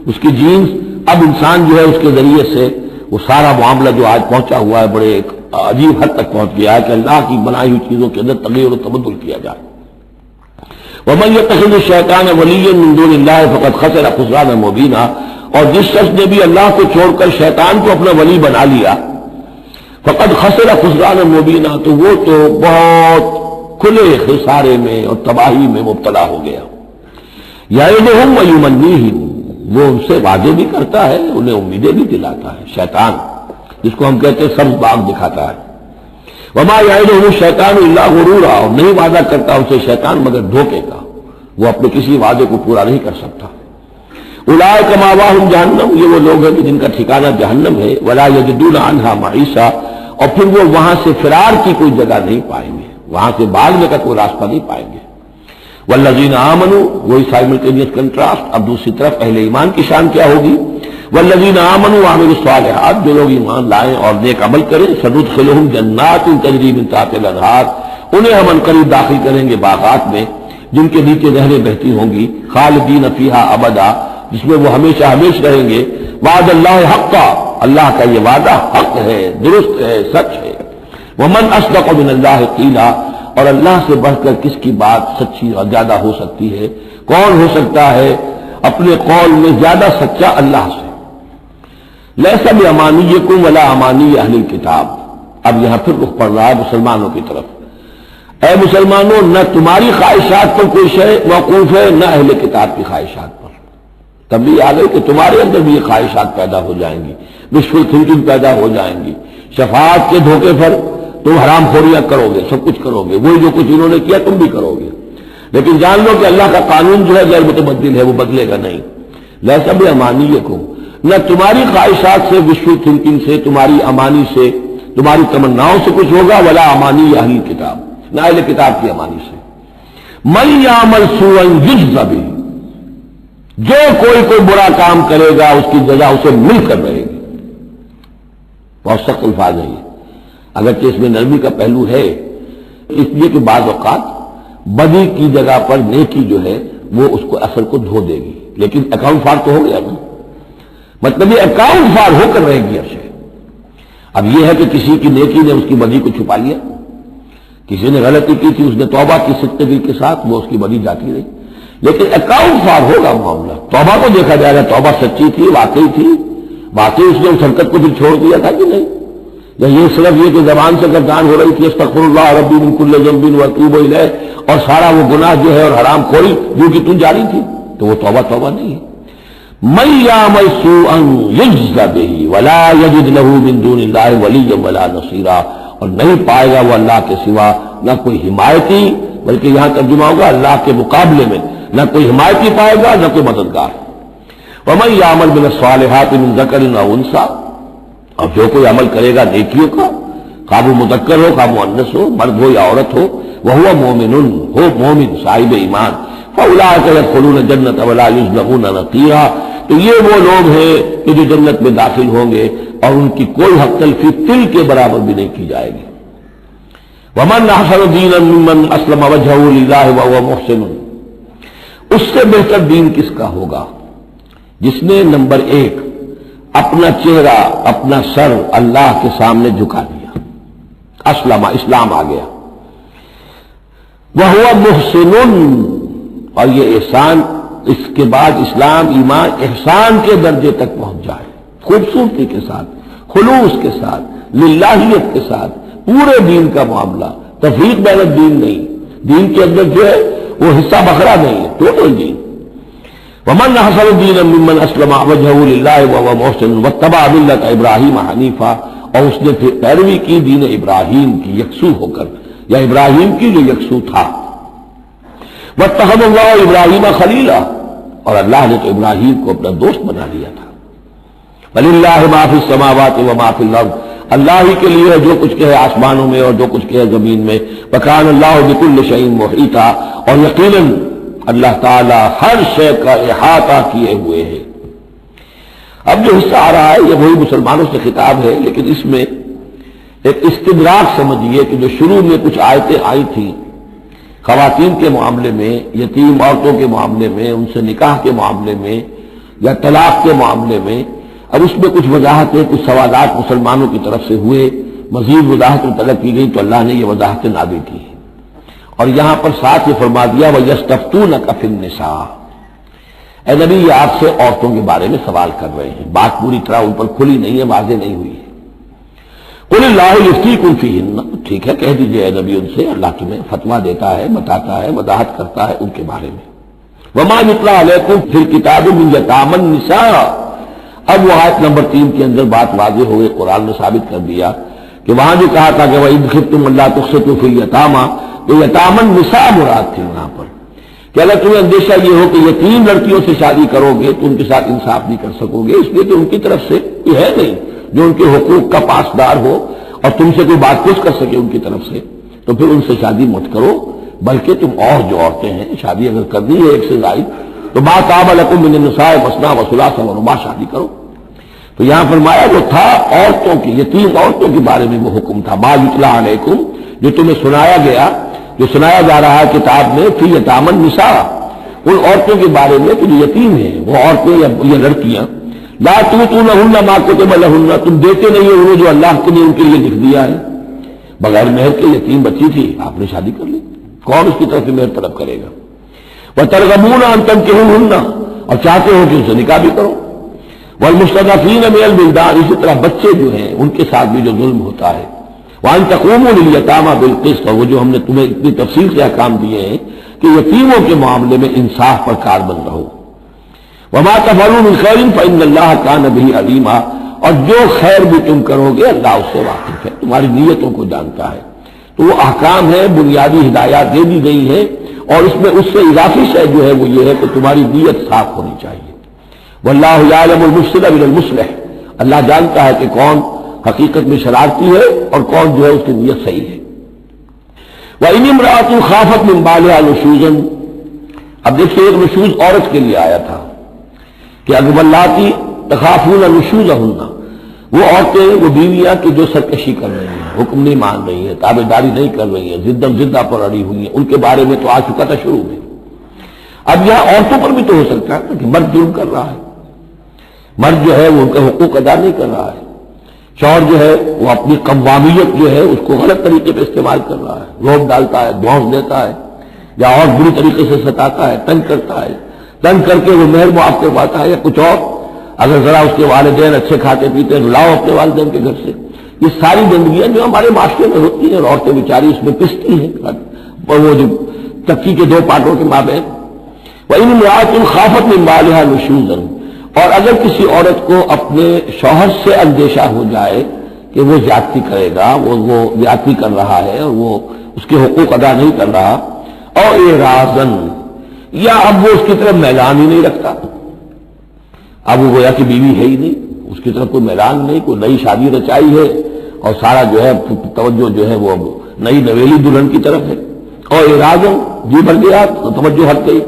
A: اس کی جینز، اب انسان جو ہے اس کے ذریعے سے وہ سارا معاملہ جو آج پہنچا ہوا ہے بڑے ایک عجیب حد تک پہنچ گیا ہے کہ اللہ کی بنائی ہوئی چیزوں کے اندر تغیر و تبدل کیا جائے۔ وَمَن يَتَّخِذِ الشَّيْطَانَ وَلِيًّا مِن دُونِ اللَّهِ فَقَدْ خَسِرَ خُسْرَانًا مُبِينًا، اور جس شخص نے بھی اللہ کو چھوڑ کر شیطان کو اپنا ولی بنا لیا، فقد خسر خسرانا مبینہ، تو وہ تو بہت کھلے خسارے میں اور تباہی میں مبتلا ہو گیا۔ یعدہم ویمنیہم، وہ ان سے وعدے بھی کرتا ہے، انہیں امیدیں بھی دلاتا ہے، شیطان جس کو ہم کہتے ہیں سبز باغ دکھاتا ہے۔ وما یعدہم الشیطان الا غرورا، اور نہیں وعدہ کرتا ان سے شیطان مگر دھوکے کا، وہ اپنے کسی وعدے کو پورا نہیں کر سکتا۔ اولئک مأواہم جہنم، یہ وہ لوگ ہیں کہ جن کا ٹھکانہ جہنم ہے، ولا یجدون عنہا محیصا، اور پھر وہ وہاں سے فرار کی کوئی جگہ نہیں پائیں گے، وہاں سے بھاگنے کا کوئی راستہ نہیں پائیں گے۔ والذین آمنوا، وہی سائملٹینیس کنٹراسٹ، اب دوسری طرف اہل ایمان کی شان کیا ہوگی؟ والذین آمنوا وعملوا الصالحات، جو لوگ ایمان لائیں اور نیک عمل کریں، سندخلہم جنات تجری من تحتہا الانہار، انہیں ہم عنقریب داخل کریں گے باغات میں جن کے نیچے نہریں بہتی ہوں گی، خالدین فیہا ابدا، جس میں وہ ہمیشہ ہمیشہ رہیں گے۔ وعد اللہ حقا، اللہ کا یہ وعدہ حق ہے، درست ہے، سچ ہے۔ ومن اصدق من اللہ قیلا، اور اللہ سے بڑھ کر کس کی بات سچی اور زیادہ ہو سکتی ہے؟ کون ہو سکتا ہے اپنے قول میں زیادہ سچا اللہ سے؟ لیس بامانیکم ولا امانی اہل الکتاب، اب یہاں پھر رخ پڑ رہا ہے مسلمانوں کی طرف۔ اے مسلمانوں، نہ تمہاری خواہشات پر کوئی شے موقوف ہے، نہ اہل کتاب کی خواہشات پر۔ تب بھی آ گئی کہ تمہارے اندر بھی یہ خواہشات پیدا ہو جائیں گی، وشفل تھنکنگ پیدا ہو جائیں گی، شفاعت کے دھوکے پر تم حرام خوریاں کرو گے، سب کچھ کرو گے، وہی جو کچھ انہوں نے کیا تم بھی کرو گے۔ لیکن جان لو کہ اللہ کا قانون جو ہے غیر متبدل ہے، وہ بدلے گا نہیں۔ لیس بامانیکم، نہ تمہاری خواہشات سے، وشفل تھنکنگ سے، تمہاری امانی سے، تمہاری تمناؤں سے کچھ ہوگا، ولا امانی اہل کتاب، نہ اہل کتاب کی امانی سے۔ من یعمل سوءا یجز بہ، جو کوئی برا کام کرے گا اس کی جزا اسے مل کر رہے گی۔ بہت سخت الفاظ ہے یہ، اگرچہ اس میں نرمی کا پہلو ہے، اس لیے کہ بعض اوقات بدی کی جگہ پر نیکی جو ہے وہ اس کو اثر کو دھو دے گی، لیکن اکاؤنٹ فار تو ہو گیا نا، مطلب یہ اکاؤنٹ فار ہو کر رہے گی عرشے۔ اب یہ ہے کہ کسی کی نیکی نے اس کی بدی کو چھپا لیا، کسی نے غلطی کی تھی، اس نے توبہ کی صدق دل کے ساتھ، وہ اس کی بدی جاتی رہی، لیکن اکاؤنٹ فار ہوگا معاملہ. توبہ کو دیکھا جائے گا توبہ سچی تھی، واقعی تھی، واقعی اس نے اس حرکت کو پھر چھوڑ دیا تھا کہ نہیں، یا یہ صرف یہ کہ زبان سے گردان ہو رہی تھی استغفر اللہ ربی من کل ذنب واتوب الیہ، اور سارا وہ گناہ جو ہے اور حرام خوری جو کہ تم جاری تھی، تو وہ توبہ نہیں ہے. من یعمل سوءا یجز بہ ولا یجد له من دون اللہ ولیا ولا نصیرا، اور نہیں پائے گا وہ اللہ کے سوا نہ کوئی حمایتی، بلکہ یہاں ترجمہ ہوگا اللہ کے مقابلے میں نہ کوئی حمایتی پائے گا نہ کوئی مددگار. ومن یعمل من الصالحات من ذکر او انثی، اور جو کوئی عمل کرے گا نیکیوں کا، خواہ وہ مذکر ہو خواہ مؤنث ہو، مرد ہو یا عورت ہو، وہو مومن ہو مومن صاحب ایمان، فاولئک یدخلون الجنۃ ولا یظلمون نقیرا، تو یہ وہ لوگ ہیں کہ جو جنت میں داخل ہوں گے اور ان کی کوئی حق تلفی تل کے برابر بھی نہیں کی جائے گی. ومن احسن دینا ممن اسلم وجهه للہ وهو محسن، اس سے بہتر دین کس کا ہوگا جس نے نمبر 1 اپنا چہرہ اپنا سر اللہ کے سامنے جھکا دیا، اسلم اسلام آ گیا، وهو محسن، اور یہ احسان اس کے بعد اسلام ایمان احسان کے درجے تک پہنچ جائے، خوبصورتی کے ساتھ، خلوص کے ساتھ، للہیت کے ساتھ، پورے دین کا معاملہ، تفریق بین الدین نہیں، دین کے اندر جو ہے وہ حصہ بکھرا نہیں ہے، ٹوٹل دین. ومن احسن دینا ممن اسلم وجهه للہ وهو محسن واتبع ملت ابراہیم حنیفا، اور اس نے پھر پیروی کی دین ابراہیم کی یکسو ہو کر، یا ابراہیم کی جو یکسو تھا. واتخذ اللہ ابراہیم خلیلا، اور اللہ نے تو ابراہیم کو اپنا دوست بنا لیا تھا. وللہ ما فی السماوات وما فی الارض، اللہ ہی کے لیے جو کچھ کہ ہے آسمانوں میں اور جو کچھ کہ ہے زمین میں. وکان اللہ بکل شیء محیطا، اور یقیناً اللہ تعالی ہر شے کا احاطہ کیے ہوئے ہے. اب جو حصہ آ رہا ہے یہ وہی مسلمانوں سے خطاب ہے، لیکن اس میں ایک استدراک سمجھیے کہ جو شروع میں کچھ آیتیں آئی تھیں خواتین کے معاملے میں، یتیم عورتوں کے معاملے میں، ان سے نکاح کے معاملے میں یا طلاق کے معاملے میں، اب اس میں کچھ وضاحتیں کچھ سوالات مسلمانوں کی طرف سے ہوئے، مزید وضاحتیں طلب کی گئی تو اللہ نے یہ وضاحتیں نازل کی ہیں. اور یہاں پر ساتھ یہ فرما دیا وَيَسْتَفْتُونَكَ فِي النِّسَاءِ، اے نبی یہ آپ سے عورتوں کے بارے میں سوال کر رہے ہیں، بات پوری طرح ان پر کھلی نہیں ہے، واضح نہیں ہوئی ہے. قُلِ اللَّهُ يُفْتِيكُمْ فِيهِنَّ، ٹھیک ہے کہہ دیجئے اے نبی ان سے اللہ تمہیں فتویٰ دیتا ہے، بتاتا ہے، وضاحت کرتا ہے ان کے بارے میں. وَمَا يُتْلَىٰ عَلَيْكُمْ فِي الْكِتَابِ مِن يَتَامَى النِّسَاءِ، اب وہ آیت نمبر 3 کے اندر بات واضح ہو گئی، قرآن نے ثابت کر دیا کہ وہاں جو کہا تھا کہ وَإِذْ خِفْتُمْ أَلَّا تُقْسِطُوا فِي الْيَتَامَى، تو یتامى النساء مراد تھی وہاں پر، کہ اگر تمہیں اندیشہ یہ ہو کہ یتیم لڑکیوں سے شادی کرو گے تو ان کے ساتھ انصاف نہیں کر سکو گے، اس لیے کہ ان کی طرف سے یہ ہے نہیں جو ان کے حقوق کا پاسدار ہو اور تم سے کوئی بات پوچھ کر سکے ان کی طرف سے، تو پھر ان سے شادی مت کرو، بلکہ تم اور جو عورتیں ہیں شادی اگر کرنی ہے ایک سے زائد تو ما طاب لکم من النساء مثنی وثلاث ورباع، شادی کرو. تو یہاں فرمایا جو تھا عورتوں کی، یتیم عورتوں کے بارے میں وہ حکم تھا، ما یتلی علیکم، جو تمہیں سنایا گیا، جو سنایا جا رہا ہے کتاب میں، فی یتامى النساء، ان عورتوں کے بارے میں کہ جو یتیم ہیں، وہ عورتیں یا یہ لڑکیاں، لا تؤتونہن ما کتب لہن، تم دیتے نہیں ہو انہیں جو اللہ نے ان کے لیے لکھ دیا ہے. بغیر مہر کے یتیم بچی تھی، آپ نے شادی کر لی، کون اس کی طرف سے مہر طلب کرے گا. وترغبون ان تنکحوہن، اور چاہتے ہو کہ ان سے نکاح بھی کرو. والمستضعفین من الولدان، اسی طرح بچے جو ہیں ان کے ساتھ بھی جو ظلم ہوتا ہے. وان تقوموا لليتامى بالقسط، اور وہ جو ہم نے تمہیں اتنی تفصیل سے احکام دیے ہیں کہ یتیموں کے معاملے میں انصاف پر کاربند رہو. وما تفعلوا من خیر فإن اللہ کان به علیما، اور جو خیر بھی تم کرو گے اللہ اس سے واقف ہے، تمہاری نیتوں کو جانتا ہے. تو وہ احکام ہے، بنیادی ہدایات دے دی گئی ہیں، اور اس میں اس سے اضافی شے جو ہے وہ یہ ہے کہ تمہاری نیت صاف ہونی چاہیے. واللہ یعلم المفسد من المصلح، اللہ جانتا ہے کہ کون حقیقت میں شرارتی ہے اور کون جو ہے اس کی نیت صحیح ہے. وَإِنِ امْرَأَةٌ خَافَتْ مِنْ بَالِهَا نُشُوزًا، اب دیکھیے ایک نشوز عورت کے لیے آیا تھا کہ واللاتی تخافون نشوزہن، وہ عورتیں، وہ بیویاں کہ جو سرکشی کر رہی ہیں، حکم نہیں مان رہی ہیں، تابعداری نہیں کر رہی ہیں، زدہ پر اڑی ہوئی ہیں، ان کے بارے میں تو آ چکا تھا شروع میں. اب یہاں عورتوں پر بھی تو ہو سکتا ہے کہ مرد ظلم کر رہا ہے، مرد جو ہے وہ ان کا حقوق ادا نہیں کر رہا ہے، شوہر جو ہے وہ اپنی قوامیت جو ہے اس کو غلط طریقے پہ استعمال کر رہا ہے، روب ڈالتا ہے، دھونس دیتا ہے، یا اور بری طریقے سے ستاتا ہے، تنگ کرتا ہے، تنگ کر کے وہ مہر معاف کرواتا ہے، یا کچھ اور، اگر ذرا اس کے والدین اچھے کھاتے پیتے ہیں لاؤ اپنے والدین کے گھر سے. یہ ساری گندگیاں جو ہمارے معاشرے میں ہوتی ہیں، اور عورتیں بیچاری اس میں پستی ہیں، اور وہ جو چکی کے دو پاٹوں کے مابین. وَإِنِ امْرَأَةٌ خَافَتْ مِنْ بَعْلِهَا نُشُوزًا، اور اگر کسی عورت کو اپنے شوہر سے اندیشہ ہو جائے کہ وہ زیادتی کرے گا، وہ زیادتی کر رہا ہے اور وہ اس کے حقوق ادا نہیں کر رہا، اور اعراضاً، یا اب وہ اس کی طرف میلان ہی نہیں رکھتا، اب وہ گویا کہ بیوی ہے ہی نہیں، اس کی طرف کوئی میلان نہیں، کوئی نئی شادی رچائی ہے اور سارا جو ہے توجہ جو ہے وہ نئی نویلی دلہن کی طرف ہے، اور اعراضاً جی بھر گیا تو توجہ ہٹ گئی.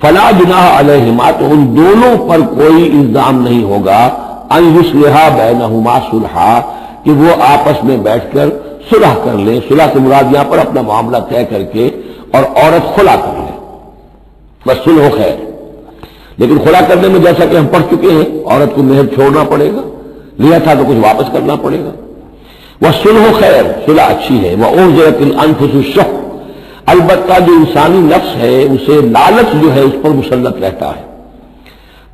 A: فلا جناح علیہما، تو ان دونوں پر کوئی الزام نہیں ہوگا، ان یصلحا بینہما صلحا، کہ وہ آپس میں بیٹھ کر صلح کر لیں. صلح سے مراد یہاں پر اپنا معاملہ طے کر کے اور عورت خلا کر لے، بس صلح و خیر. لیکن خلا کرنے میں جیسا کہ ہم پڑھ چکے ہیں عورت کو مہر چھوڑنا پڑے گا، لیا تھا تو کچھ واپس کرنا پڑے گا. وصلح و خیر، صلح اچھی ہے. وأحضرت الأنفس الشح، البتہ جو انسانی نفس ہے اسے لالچ جو ہے اس پر مسلط رہتا ہے.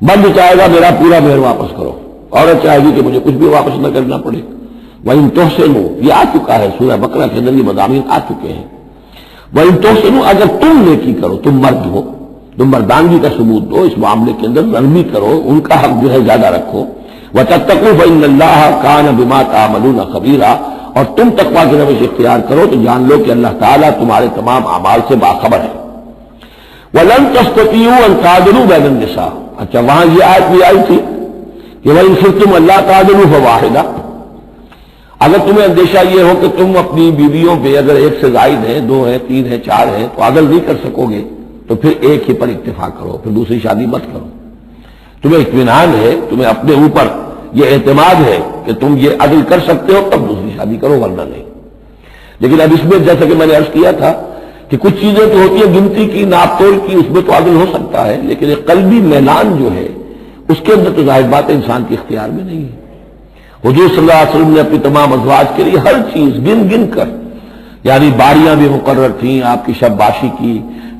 A: مرد چاہے گا میرا پورا مہر واپس کرو، عورت چاہے گی کہ مجھے کچھ بھی واپس نہ کرنا پڑے. وَإِن تُحْسِنُوا، یہ آ چکا ہے سورہ بقرہ کے اندر، یہ مضامین آ چکے ہیں. وَإِن تُحْسِنُوا، اگر تم نیکی کرو، تم مرد ہو، تم مردانگی کا ثبوت دو اس معاملے کے اندر، نرمی کرو، ان کا حق جو ہے زیادہ رکھو. وَتَتَّقُوا فَإِنَّ اللَّهَ كَانَ بِمَا تَعْمَلُونَ خَبِيرًا، اور تم تقویٰ کی روش اختیار کرو تو جان لو کہ اللہ تعالیٰ تمہارے تمام اعمال سے باخبر ہے. وَلَن تَسْتَطِيعُوا أَن تَعْدِلُوا بَيْنَ النِّسَاءِ، اچھا وہاں یہ آیت بھی آئی تھی کہ وَإِن خِفْتُمْ أَلَّا تَعْدِلُوا فَوَاحِدَةً، اگر تمہیں اندیشہ یہ ہو کہ تم اپنی بیویوں پہ اگر ایک سے زائد ہیں، دو ہیں، تین ہیں، چار ہیں، تو عدل نہیں کر سکو گے تو پھر ایک ہی پر اکتفا کرو، پھر دوسری شادی مت کرو. تمہیں اطمینان ہے، تمہیں اپنے اوپر یہ اعتماد ہے کہ تم یہ عدل کر سکتے ہو تب دوسری شادی کرو، ورنہ نہیں. لیکن اب اس میں جیسا کہ میں نے عرض کیا تھا کہ کچھ چیزیں تو ہوتی ہیں گنتی کی، ناپ تول کی، اس میں تو عدل ہو سکتا ہے، لیکن ایک قلبی میلان جو ہے اس کے اندر تو ظاہر بات ہے انسان کے اختیار میں نہیں ہے. حضور صلی اللہ علیہ وسلم نے اپنی تمام ازواج کے لیے ہر چیز گن گن کر، یعنی باریاں بھی مقرر تھیں آپ کی شب باشی کی،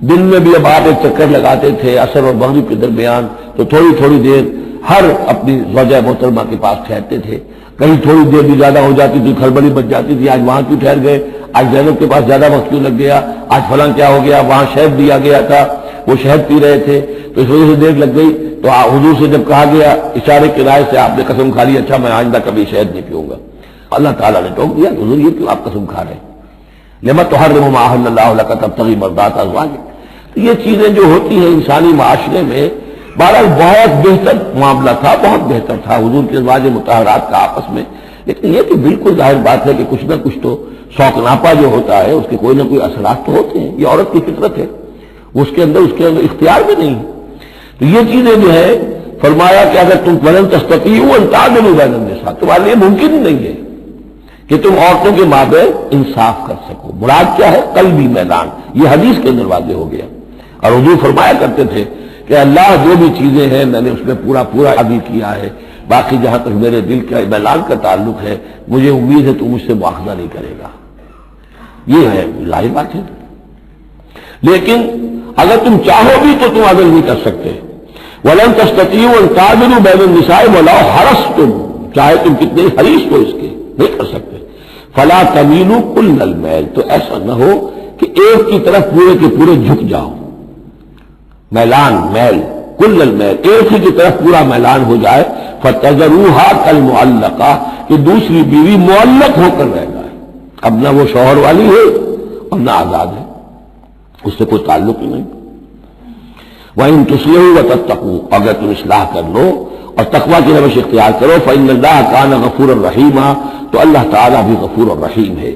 A: دن میں بھی اب آپ ایک چکر لگاتے تھے عصر اور مغرب کے درمیان، تو تھوڑی تھوڑی دیر ہر اپنی زوجہ محترمہ کے پاس ٹھہرتے تھے. کہیں تھوڑی دیر بھی زیادہ ہو جاتی تھی، کھڑبڑی بچ جاتی تھی، آج وہاں کیوں ٹھہر گئے، آج زینب کے پاس زیادہ وقت کیوں لگ گیا، آج فلاں کیا ہو گیا، وہاں شہد دیا گیا تھا، وہ شہد پی رہے تھے تو اس وجہ سے دیر لگ گئی. تو حضور سے جب کہا گیا اشارے کے رائے سے آپ نے قسم کھا لی، اچھا میں آئندہ کبھی شہد نہیں پیوں گا. اللہ تعالیٰ نے ٹوک دیا، حضور یہ کیوں آپ قسم کھا رہے ہیں، لما تحرم ما احل اللہ لک تبتغی مرضات ازواجک. یہ چیزیں جو ہوتی ہیں انسانی معاشرے میں، بہرحال بہت بہتر معاملہ تھا، بہت بہتر تھا حضور کے ازواج مطہرات کا آپس میں. لیکن یہ تو بالکل ظاہر بات ہے کہ کچھ نہ کچھ تو شوق ناپا جو ہوتا ہے اس کے کوئی نہ کوئی اثرات تو ہوتے ہیں. یہ عورت کی فطرت ہے، اس کے اندر اختیار بھی نہیں ہے. تو یہ چیزیں جو ہے فرمایا کہ اگر تم ولن تستطیعوا ان تعدلوا بین النساء، تمہارے لیے ممکن ہی نہیں ہے کہ تم عورتوں کے مابین انصاف کر سکو. مراد کیا ہے؟ قلبی میلان. یہ حدیث کے اندر واضح ہو گیا. اور حضور فرمایا کرتے تھے کہ اللہ جو بھی چیزیں ہیں میں نے اس میں پورا عدل کیا ہے، باقی جہاں تک میرے دل کا میلان کا تعلق ہے مجھے امید ہے تو مجھ سے مواخذہ نہیں کرے گا. یہ ہے ظاہر بات ہے. لیکن اگر تم چاہو بھی تو تم عدل نہیں کر سکتے. وَلَن تَسْتَطِيعُوا أَن تَعْدِلُوا بَيْنَ النِّسَاءِ وَلَوْ حَرَصْتُمْ، چاہے تم کتنے حریص ہو اس کے نہیں کر سکتے. فَلَا تَمِيلُوا كُلَّ الْمَيْلِ، تو ایسا نہ ہو کہ ایک کی طرف پورے کے پورے جھک جاؤ. میلان، میل، کل المیل، ایک ہی کی طرف پورا میلان ہو جائے. فَتَذَرُوهَا كَالْمُعَلَّقَةِ، کہ دوسری بیوی معلق ہو کر رہ جائے، اب نہ وہ شوہر والی ہے اور نہ آزاد ہے، اس سے کوئی تعلق ہی نہیں. وَإِن تُصْلِحُوا وَتَتَّقُوا، اگر تم اصلاح کر لو اور تقویٰ کی روش اختیار کرو، فَإِنَّ اللَّهَ كَانَ غَفُورًا رَحِيمًا، تو اللہ تعالیٰ بھی غفور اور رحیم ہے.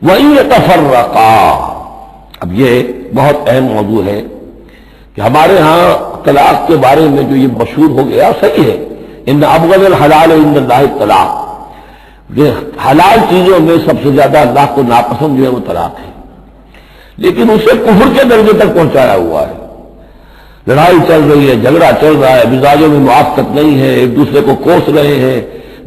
A: وَإِن يَتَفَرَّقَا، اب یہ بہت اہم موضوع ہے کہ ہمارے ہاں طلاق کے بارے میں جو یہ مشہور ہو گیا صحیح ہے، ان ابغض الحلال عند اللہ الطلاق، یہ حلال چیزوں میں سب سے زیادہ اللہ کو ناپسند جو ہے وہ طلاق ہے. لیکن اسے کفر کے درجے تک پہنچایا ہوا ہے. لڑائی چل رہی ہے، جھگڑا چل رہا ہے، مزاجوں میں موافقت نہیں ہے، ایک دوسرے کو کوس رہے ہیں،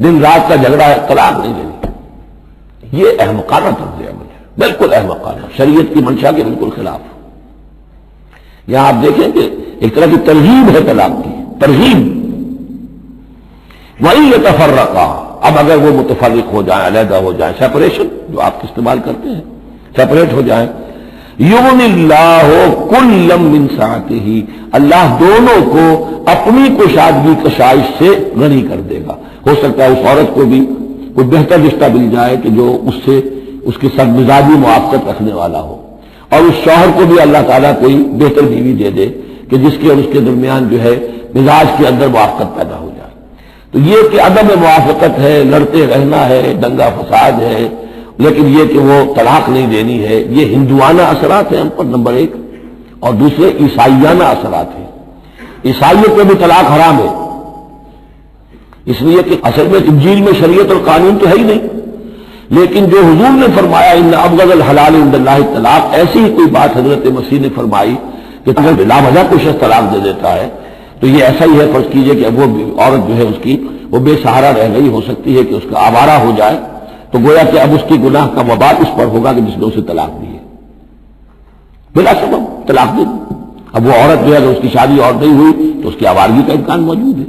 A: دن رات کا جھگڑا ہے، طلاق نہیں دینی. یہ احمقانہ طرز عمل ہے، بالکل احمقانہ، شریعت کی منشا کے بالکل خلاف. یہاں آپ دیکھیں کہ ایک طرح کی ترغیب ہے طلاق کی، ترغیب. وَإِن يَتَفَرَّقَا، اب اگر وہ متفرق ہو جائیں، علیحدہ ہو جائیں، سیپریشن جو آپ استعمال کرتے ہیں، سیپریٹ ہو جائیں، یغنی اللہ کلا من سعتہ، اللہ دونوں کو اپنی کشادگی کشائش سے غنی کر دے گا. ہو سکتا ہے اس عورت کو بھی کوئی بہتر رشتہ مل جائے کہ جو اس سے اس کی سب مزاجی موافقت رکھنے والا ہو، اور اس شوہر کو بھی اللہ تعالیٰ کوئی بہتر بیوی دے دے کہ جس کے اور اس کے درمیان جو ہے مزاج کے اندر موافقت پیدا ہو جائے. تو یہ کہ عدم موافقت ہے، لڑتے رہنا ہے، دنگا فساد ہے، لیکن یہ کہ وہ طلاق نہیں دینی ہے، یہ ہندوانہ اثرات ہیں ہم پر نمبر ایک، اور دوسرے عیسائیانہ اثرات ہیں. عیسائیوں کو بھی طلاق حرام ہے، اس لیے کہ اصل میں انجیل میں شریعت اور قانون تو ہے ہی نہیں، لیکن جو حضور نے فرمایا ان ابغض الحلال عند اللہ الطلاق، ایسی ہی کوئی بات حضرت مسیح نے فرمائی کہ اگر بلا وجہ کوئی شخص طلاق دے دیتا ہے تو یہ ایسا ہی ہے، فرض کیجئے کہ اب وہ عورت جو ہے اس کی وہ بے سہارا رہ گئی، ہو سکتی ہے کہ اس کا آوارہ ہو جائے، تو گویا کہ اب اس کی گناہ کا وبال اس پر ہوگا کہ جس نے اسے طلاق دی ہے، بلا سبب طلاق دی. اب وہ عورت جو ہے اگر اس کی شادی اور نہیں ہوئی تو اس کی آوارگی کا امکان موجود ہے.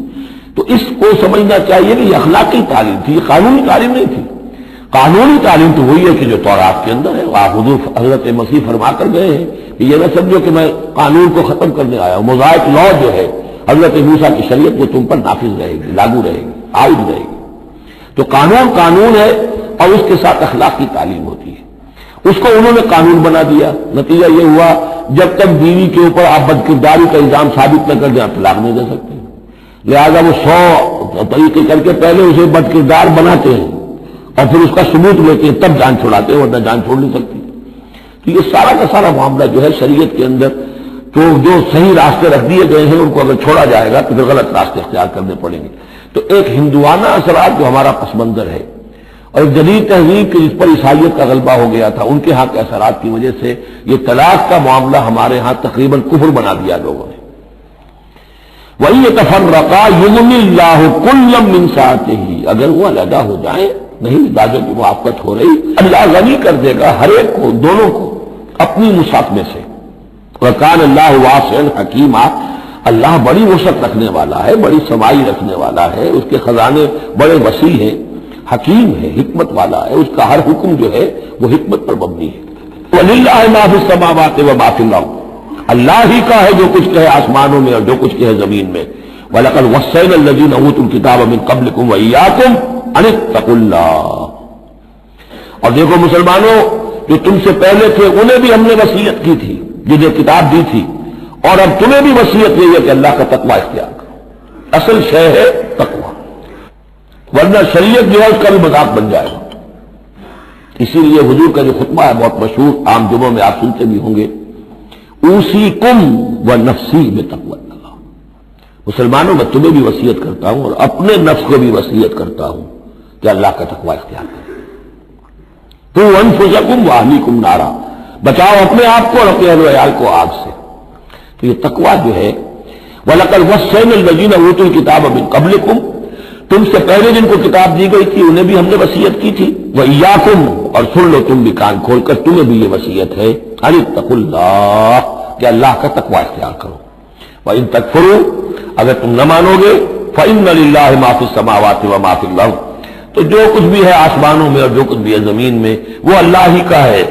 A: تو اس کو سمجھنا چاہیے کہ یہ اخلاقی تعلیم تھی، یہ قانونی تعلیم نہیں تھی. قانونی تعلیم تو وہی ہے کہ جو تورات کے اندر ہے. آپ حضور حضرت مسیح فرما کر گئے ہیں کہ یہ نہ سمجھو کہ میں قانون کو ختم کرنے آیا ہوں. موزائک لا جو ہے حضرت موسیٰ کی شریعت وہ تم پر نافذ رہے گی، لاگو رہے گی، عائد رہے گی. تو قانون قانون ہے اور اس کے ساتھ اخلاقی تعلیم ہوتی ہے. اس کو انہوں نے قانون بنا دیا، نتیجہ یہ ہوا جب تک بیوی کے اوپر آپ بدکرداری کا الزام ثابت نہ کر دیں آپ طلاق نہیں دے سکتے. لہذا وہ 100 طریقے کر کے پہلے اسے بدکردار بناتے ہیں اور پھر اس کا ثبوت لیتے ہیں، تب جان چھڑاتے ہیں، ورنہ جان چھوڑ نہیں سکتی. تو یہ سارا کا سارا معاملہ جو ہے شریعت کے اندر تو جو صحیح راستے رکھ دیے گئے ہیں ان کو اگر چھوڑا جائے گا تو پھر غلط راستے اختیار کرنے پڑیں گے. تو ایک ہندوانہ اثرات جو ہمارا پس منظر ہے اور ایک جدید تہذیب کے جس پر عیسائیت کا غلبہ ہو گیا تھا، ان کے ہاں کے اثرات کی وجہ سے یہ طلاق کا معاملہ ہمارے ہاں تقریباً کفر بنا دیا لوگوں نے. وَإِن يَتَفَرَّقَا يُغْنِ اللَّهُ كُلًّا مِّن سَعَتِهِ، اگر وہ علیحدہ ہو جائیں، نہیں مزاجوں کی موافقت ہو رہی، اللہ غنی کر دے گا ہر ایک کو، دونوں کو اپنی وسعت میں سے. وَكَانَ اللَّهُ وَاسِعًا حَكِيمًا، اللہ بڑی وسعت رکھنے والا ہے، بڑی سمائی رکھنے والا ہے، اس کے خزانے بڑے وسیع ہیں، حکیم ہے، حکمت والا ہے، اس کا ہر حکم جو ہے وہ حکمت پر مبنی ہے. وَلِلَّهِ مَا فِي السَّمَاوَاتِ وَمَا فِي الْأَرْضِ، اللہ ہی کا ہے جو کچھ کہے آسمانوں میں اور جو کچھ کہے زمین میں. وَلَقَدْ وَصَّيْنَا الَّذِينَ أُوتُوا الْكِتَابَ مِن قَبْلِكُمْ وَإِيَّاكُمْ أَنِ اتَّقُوا اللَّهَ، اور دیکھو مسلمانوں جو تم سے پہلے تھے انہیں بھی ہم نے وصیت کی تھی، جنہیں کتاب دی تھی، اور اب تمہیں بھی وصیت یہ ہے کہ اللہ کا تقوی اختیار کرو. اصل شے ہے تقوی، ورنہ شریعت جو ہے اس کا بھی مذاق بن جائے گا. اسی لیے حضور کا جو خطبہ ہے بہت مشہور، عام جمعوں میں آپ سنتے بھی ہوں گے، اوصیکم ونفسی بتقوی اللہ، مسلمانوں میں تمہیں بھی وصیت کرتا ہوں اور اپنے نفس کو بھی وصیت کرتا ہوں کہ اللہ کا تقوی اختیار کریں. تو انفسکم واہلیکم نارا، بچاؤ اپنے آپ کو اور اپنے اہل و عیال کو آگ سے. تو یہ تقوی جو ہے، وَلَقَدْ وَصَّيْنَا الَّذِينَ أُوتُوا الْكِتَابَ مِن قَبْلِكُمْ، تم سے پہلے جن کو کتاب دی گئی تھی انہیں بھی ہم نے وصیت کی تھی. وَإِيَّاكُمْ، اور سن لو تم بھی کان کھول کر، تمہیں بھی یہ وصیت ہے، أَنِ اتَّقُوا اللَّهَ، کہ اللہ کا تقوی اختیار کرو. وَإِن تَكْفُرُوا، اگر تم نہ مانو گے، فَإِنَّ لِلَّهِ مَا فِي السَّمَاوَاتِ وَمَا فِي الْأَرْضِ، تو جو کچھ بھی ہے آسمانوں میں اور جو کچھ بھی ہے زمین میں وہ اللہ ہی کا ہے.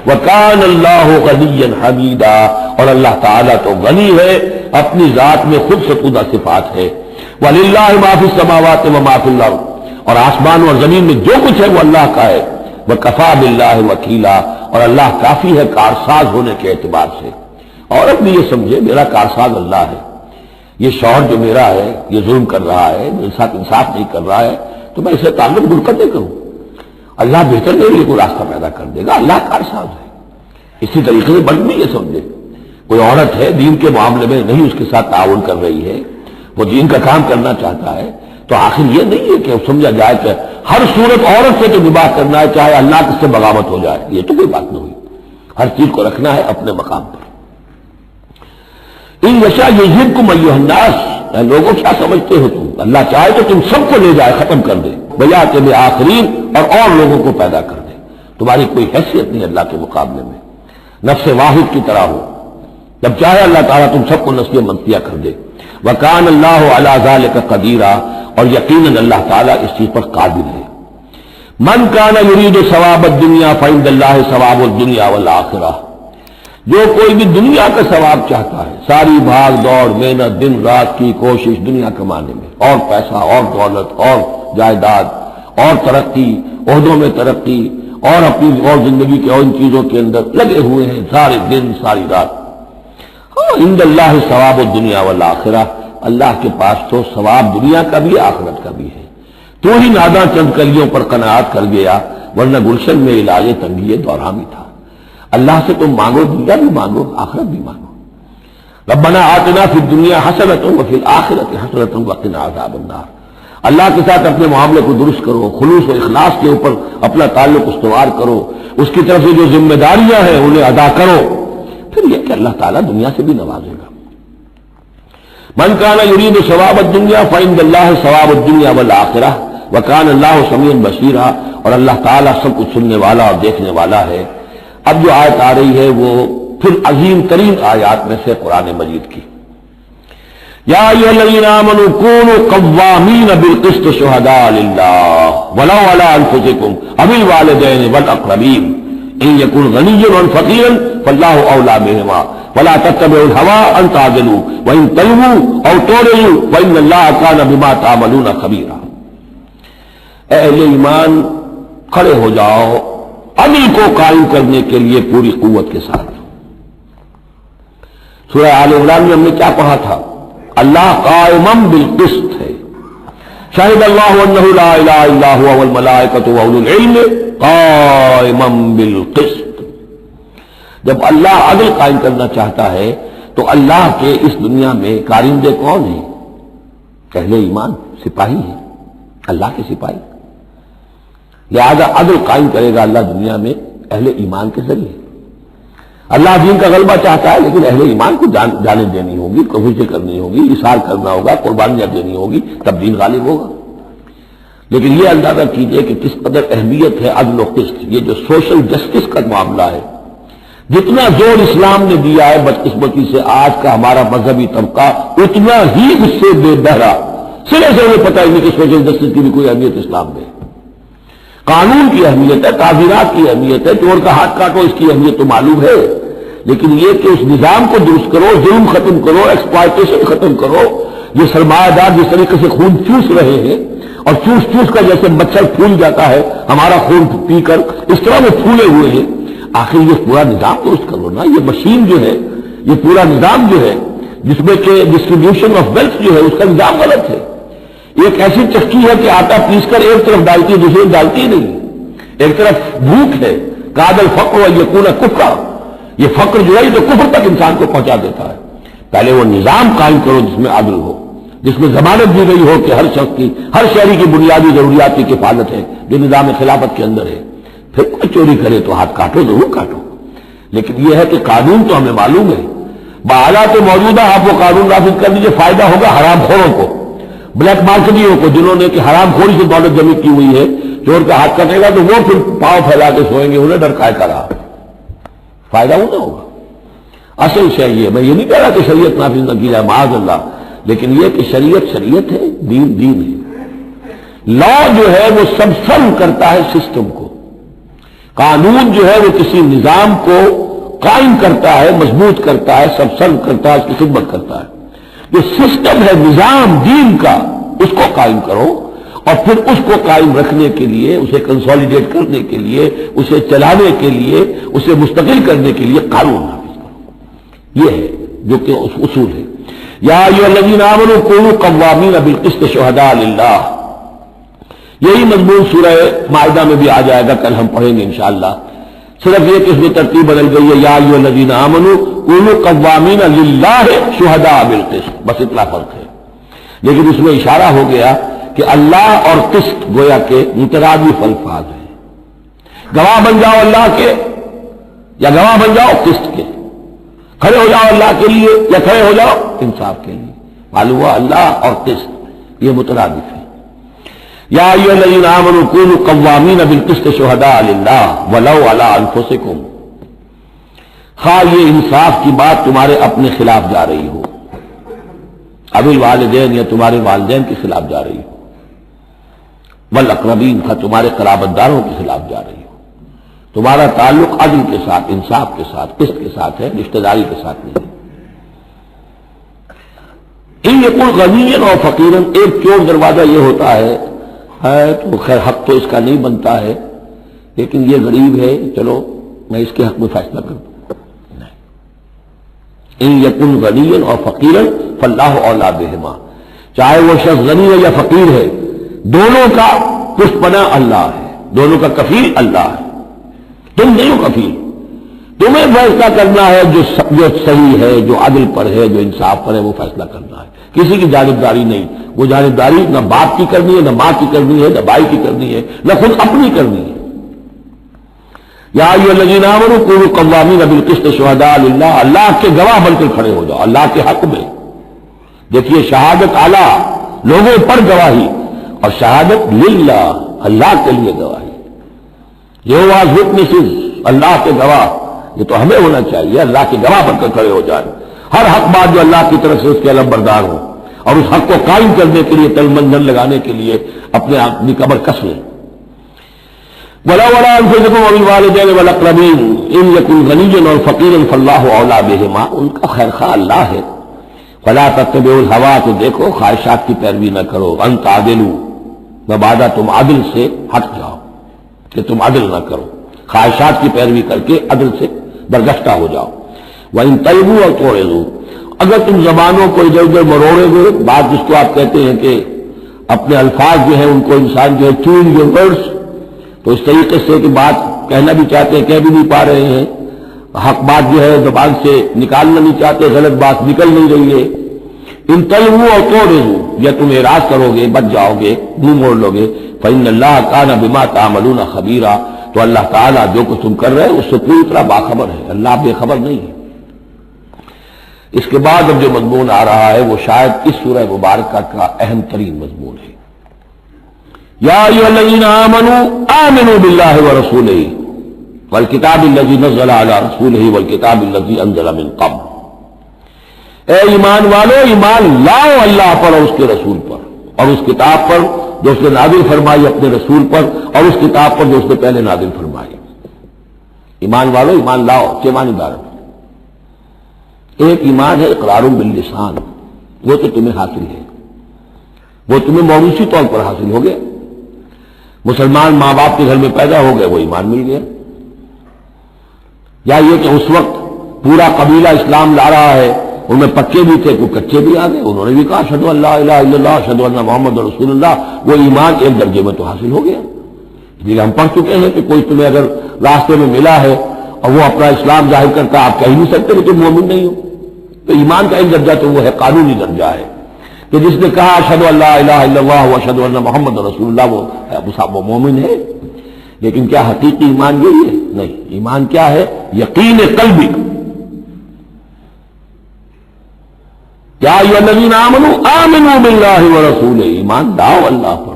A: وَكَانَ اللَّهُ غَنِيًّا حَمِيدًا، اور اللہ تعالیٰ تو غنی ہے، اپنی ذات میں خود ستودہ صفات ہے. وَلِلَّهِ مَا فِي السَّمَاوَاتِ وَمَا فِي الْأَرْضِ، اور آسمانوں اور زمین میں جو کچھ ہے وہ اللہ کا ہے. وَكَفَىٰ بِاللَّهِ وَكِيلًا، اور اللہ کافی ہے کارساز ہونے کے اعتبار سے. عورت بھی یہ سمجھے میرا کارساز اللہ ہے، یہ شوہر جو میرا ہے یہ ظلم کر رہا ہے، میرے ساتھ انصاف نہیں کر رہا ہے، تو میں اسے تعلق منقطع کروں. اللہ بہتر میرے لیے کوئی راستہ پیدا کر دے گا، اللہ کارساز ہے. اسی طریقے سے مرد بھی یہ سمجھے کوئی عورت ہے دین کے معاملے میں نہیں اس کے ساتھ تعاون کر رہی ہے، وہ دین کا کام کرنا چاہتا ہے، تو آخر یہ نہیں ہے کہ سمجھا جائے کہ ہر صورت عورت سے تو نباہ کرنا ہے چاہے اللہ کس سے بغاوت ہو جائے، یہ تو کوئی بات نہیں ہوئی. ہر چیز کو رکھنا ہے اپنے مقام پر. ان یشاء یذہبکم ایھا الناس، اے لوگوں کیا سمجھتے ہو تم، اللہ چاہے تو تم سب کو لے جائے، ختم کر دے، ویأتی بآخرین، اور لوگوں کو پیدا کر دے. تمہاری کوئی حیثیت نہیں اللہ کے مقابلے میں، نفس واحد کی طرح ہو. جب چاہے اللہ تعالیٰ تم سب کو نسل منتیا کر دے. وَكَانَ اللَّهُ عَلَى ذَلِكَ قَدِيرًا، اور یقیناً اللہ تعالیٰ اس چیز پر قادر ہے. من كان يريد ثواب الدنيا فعند الله ثواب الدنيا والآخرة، جو کوئی بھی دنیا کا ثواب چاہتا ہے، ساری بھاگ دوڑ محنت دن رات کی کوشش دنیا کمانے میں، اور پیسہ اور دولت اور جائیداد اور ترقی، عہدوں میں ترقی، اور اپنی اور زندگی کے اور ان چیزوں کے اندر لگے ہوئے ہیں سارے دن ساری رات. عند اللہ ثواب الدنیا والآخرہ، اللہ کے پاس تو ثواب دنیا کا بھی آخرت کا بھی ہے. تو ہی ناداں چند کلیوں پر قناعت کر گیا، ورنہ گلشن میں علاج تنگی دورہ بھی تھا. اللہ سے تم مانگو، دنیا بھی مانگو آخرت بھی مانگو. ربنا آتنا فی الدنیا حسنۃ وفی الآخرۃ حسنۃ وقنا عذاب النار. اللہ کے ساتھ اپنے معاملے کو درست کرو، خلوص و اخلاص کے اوپر اپنا تعلق استوار کرو، اس کی طرف سے جو ذمہ داریاں ہیں انہیں ادا کرو، پھر یہ کہ اللہ تعالیٰ دنیا سے بھی نوازے گا. من کان یرید ثواب الدنیا فعند اللہ ثواب الدنیا والآخرہ وکان اللہ سمیعا بصیرا، اور اللہ تعالیٰ سب کچھ سننے والا اور دیکھنے والا ہے. اب جو آیت آ رہی ہے وہ پھر عظیم ترین آیات میں سے قرآن مجید کی. یا ایھا الذین آمنوا کونوا قوامین بالقسط شہداء للہ ولو علی انفسکم او الوالدین والاقربین ان یکن غنیا و فقیرا فاللہ اولی بہما ولا تتبعوا الہوی ان تعدلوا وان تلووا او تعرضوا فان اللہ کان بما تعملون خبیرا. اے اہل ایمان کھڑے ہو جاؤ عدل کو قائم کرنے کے لیے پوری قوت کے ساتھ. سورہ آل عمران میں ہم نے کیا پڑھا تھا؟ اللہ قائم بالقسط ہے. شاہد اللہ انہ لا الہ الا هو والملائکۃ واولو العلم قائما بالقسط. جب اللہ عدل قائم کرنا چاہتا ہے تو اللہ کے اس دنیا میں کارندے کون ہیں؟ اہل ایمان، سپاہی ہیں، اللہ کے سپاہی. لہذا عدل قائم کرے گا اللہ دنیا میں اہل ایمان کے ذریعے. اللہ دین کا غلبہ چاہتا ہے لیکن اہل ایمان کو جانیں دینی ہوگی، کوششیں کرنی ہوگی، اثار کرنا ہوگا، قربانیاں دینی ہوگی، تب دین غالب ہوگا. لیکن یہ اندازہ کیجئے کہ کس قدر اہمیت ہے عدل و قسط. یہ جو سوشل جسٹس کا معاملہ ہے، جتنا زور اسلام نے دیا ہے بدقسمتی سے آج کا ہمارا مذہبی طبقہ اتنا ہی اس سے بے بہرا، سرے سے انہیں پتہ ہی نہیں کہ سوشل جسٹس کی بھی کوئی اہمیت اسلام میں. قانون کی اہمیت ہے، تعزیرات کی اہمیت ہے، چور کا ہاتھ کاٹو اس کی اہمیت تو معلوم ہے، لیکن یہ کہ اس نظام کو درست کرو، ظلم ختم کرو، ایکسپلائٹیشن ختم کرو. یہ سرمایہ دار جس طریقے سے خون چوس رہے ہیں اور چوس چوس کا جیسے مچھر پھول جاتا ہے ہمارا خون پی کر، اس طرح وہ پھولے ہوئے ہیں. آخر یہ پورا نظام درست کرو نا. یہ مشین جو ہے، یہ پورا نظام جو ہے جس میں کہ ڈسٹریبیوشن آف ویلتھ جو ہے اس کا نظام غلط ہے. ایک ایسی چکی ہے کہ آٹا پیس کر ایک طرف ڈالتی ہے دوسری ڈالتی نہیں. ایک طرف بھوک ہے، کاد الفقر یکون کفرا، یہ فقر جو ہے یہ تو کفر تک انسان کو پہنچا دیتا ہے. پہلے وہ نظام قائم کرو جس میں عدل ہو، جس میں ضمانت دی گئی ہو کہ ہر شخص کی، ہر شہری کی بنیادی ضروریات کی کفالت ہے جو نظام خلافت کے اندر ہے. پھر کوئی چوری کرے تو ہاتھ کاٹو، ضرور کاٹو. لیکن یہ ہے کہ قانون تو ہمیں معلوم ہے، بحالات موجودہ آپ وہ قانون نافذ کر دیجیے، فائدہ ہوگا حرام خوروں کو، بلیک مارکیٹوں کو، جنہوں نے کہ حرام خوری سے دولت جمع کی ہوئی ہے. چور کا ہاتھ کٹے گا تو وہ پھر پاؤں پھیلا کے سوئیں گے، انہیں ڈر کائے کرا، فائدہ انہیں ہوگا. اصل شے یہ، میں یہ نہیں کہہ رہا کہ شریعت نافذ نہ کی جائے معاذ اللہ، لیکن یہ کہ شریعت شریعت ہے، دین دین ہے. لا جو ہے وہ سب سرو کرتا ہے سسٹم کو. قانون جو ہے وہ کسی نظام کو قائم کرتا ہے، مضبوط کرتا ہے، سب سرو کرتا ہے، اس کی خدمت کرتا ہے. جو سسٹم ہے نظام دین کا، اس کو قائم کرو، اور پھر اس کو قائم رکھنے کے لیے، اسے کنسالیڈیٹ کرنے کے لیے، اسے چلانے کے لیے، اسے مستقل کرنے کے لیے قانون نافذ کرو. یہ ہے جو کہ اصول ہے. یا ایھا الذین آمنوا کونوا قوامین بالقسط شہداء للہ. یہی مضمون سورہ مائدہ میں بھی آ جائے گا، کل ہم پڑھیں گے انشاءاللہ. صرف یہ کہ اس میں ترتیب بدل گئی ہے، یا ایھا الذین آمنوا کونوا قوامین للہ شہداء بالقسط، بس اتنا فرق ہے. لیکن اس میں اشارہ ہو گیا کہ اللہ اور قسط گویا کے مترادف الفاظ ہیں. گواہ بن جاؤ اللہ کے یا گواہ بن جاؤ قسط کے، کھڑے ہو جاؤ اللہ کے لیے یا کھڑے ہو جاؤ انصاف کے لیے. معلوم ہوا اللہ اور قسط یہ مترادف ہے. یا ایھا الذین آمنوا کونوا قوامین بالقسط شہداء للہ ولو علی انفسکم. خواہ یہ انصاف کی بات تمہارے اپنے خلاف جا رہی ہو، اب الوالدین یا تمہارے والدین کے خلاف جا رہی ہو، والاقربین کا تمہارے قرابت داروں کے خلاف جا رہی ہو، تمہارا تعلق عدل کے ساتھ، انصاف کے ساتھ، قسط کے ساتھ ہے، رشتہ داری کے ساتھ نہیں۔ ان یکن غنیا اور فقیرا، ایک چور دروازہ یہ ہوتا ہے تو خیر حق تو اس کا نہیں بنتا ہے، لیکن یہ غریب ہے، چلو میں اس کے حق میں فیصلہ کروں۔ ان یکن غنیا اور فقیرا فاللہ اولیٰ بہما، چاہے وہ شخص غنی ہے یا فقیر ہے، دونوں کا پشت پناہ اللہ ہے، دونوں کا کفیل اللہ ہے، تم نہیں ہو کفیل، تمہیں فیصلہ کرنا ہے جو صحیح ہے، جو عدل پر ہے، جو انصاف پر ہے، وہ فیصلہ کرنا ہے، کسی کی جانبداری نہیں۔ وہ جانبداری نہ باپ کی کرنی ہے، نہ ماں کی کرنی ہے، نہ بھائی کی کرنی ہے، نہ خود اپنی کرنی ہے۔ یا ایھا الذین آمنوا کونوا قوامین بالقسط شہداء للہ، اللہ کے گواہ بن کر کھڑے ہو جاؤ اللہ کے حق میں۔ دیکھیے شہادت اعلیٰ، لوگوں پر گواہی، اور شہادت للہ، اللہ کے لیے گواہی۔ یہوہاز وٹنسز، اللہ کے گواہ، یہ تو ہمیں ہونا چاہیے، اللہ کے گواہ بن کر کھڑے ہو جائیں، ہر حق بات جو اللہ کی طرف سے اس کے علم بردار ہو، اور اس حق کو قائم کرنے کے لیے تن من دھن لگانے کے لیے اپنے اپنی کمر کس لیں۔ وَلَوْ عَلَىٰ أَنفُسِكُمْ وَبِالْوَالِدَيْنِ وَالْأَقْرَبِينَ إِن يَكُنْ غَنِيًّا أَوْ فَقِيرًا فَاللَّهُ أَوْلَىٰ بِهِمَا، ان کا خیر خواہ اللہ ہے۔ وَلَا تَتَّبِعُوا الْهَوَىٰ، تو دیکھو خواہشات کی پیروی نہ کرو، أَن تَعْدِلُوا، مبادا تم عدل سے ہٹ جاؤ، کہ تم عدل نہ کرو، خواہشات کی پیروی کر کے عدل سے برگشتہ ہو جاؤ۔ وَإِن تَلْوُوا أَوْ تُعْرِضُوا، اگر تم زبانوں کو ادھر ادھر مروڑے ہوئے، بات جس کو آپ کہتے ہیں کہ اپنے الفاظ جو ہیں ان کو انسان جو ہے چون یور ورڈز، تو اس طریقے سے کہ بات کہنا بھی چاہتے ہیں کہہ بھی نہیں پا رہے ہیں، حق بات جو ہے زبان سے نکالنا نہیں چاہتے، غلط بات نکل نہیں رہی ہے۔ ان تلووا اور تعرضوا، یا تم اعراض کرو گے، بچ جاؤ گے، منہ موڑ لو گے، فإن اللہ کان بما تعملون خبیرا، تو اللہ تعالیٰ جو کچھ تم کر رہے ہیں اس سے پوری طرح باخبر ہے، اللہ بے خبر نہیں ہے۔ اس کے بعد اب جو مضمون آ رہا ہے وہ شاید اس سورہ مبارکہ کا اہم ترین مضمون ہے۔ یا ایھا الذین آمنوا آمنوا باللہ ورسولہ والکتاب الذی نزل علی رسولہ والکتاب الذی انزل من قبل، اے ایمان والو، ایمان لاؤ اللہ پر اور اس کے رسول پر، اور اس کتاب پر جو اس نے نازل فرمائی اپنے رسول پر، اور اس کتاب پر جو اس نے پہلے نازل فرمائی۔ ایمان والو، ایمان لاؤ، چھ معنی عبارت۔ ایک ایمان ہے اقرار باللسان، وہ تو تمہیں حاصل ہے، وہ تمہیں موروثی طور پر حاصل ہو گیا، مسلمان ماں باپ کے گھر میں پیدا ہو گئے، وہ ایمان مل گیا۔ یا یہ کہ اس وقت پورا قبیلہ اسلام لا رہا ہے، ان میں پکے بھی تھے، کوئی کچے بھی آ گئے، انہوں نے بھی کہا اشہد ان لا الہ الا اللہ اشہد ان محمد رسول اللہ، وہ ایمان ایک درجے میں تو حاصل ہو گیا۔ جی ہم پڑھ چکے ہیں کہ کوئی تمہیں اگر راستے میں ملا ہے اور وہ اپنا اسلام ظاہر کرتا، آپ کہہ نہیں سکتے کہ تم مومن نہیں ہو، تو ایمان کا ایک درجہ تو وہ ہے، قانونی درجہ ہے، کہ جس نے کہا اشہد ان لا الہ الا اللہ واشہد ان محمد رسول اللہ، وہ مومن ہے۔ لیکن کیا حقیقی ایمان یہی ہے؟ نہیں، ایمان کیا ہے؟ یقین قلبی۔ یا ایھا الذین آمنوا آمنوا باللہ ورسولہ، ایمان لاؤ اللہ پر۔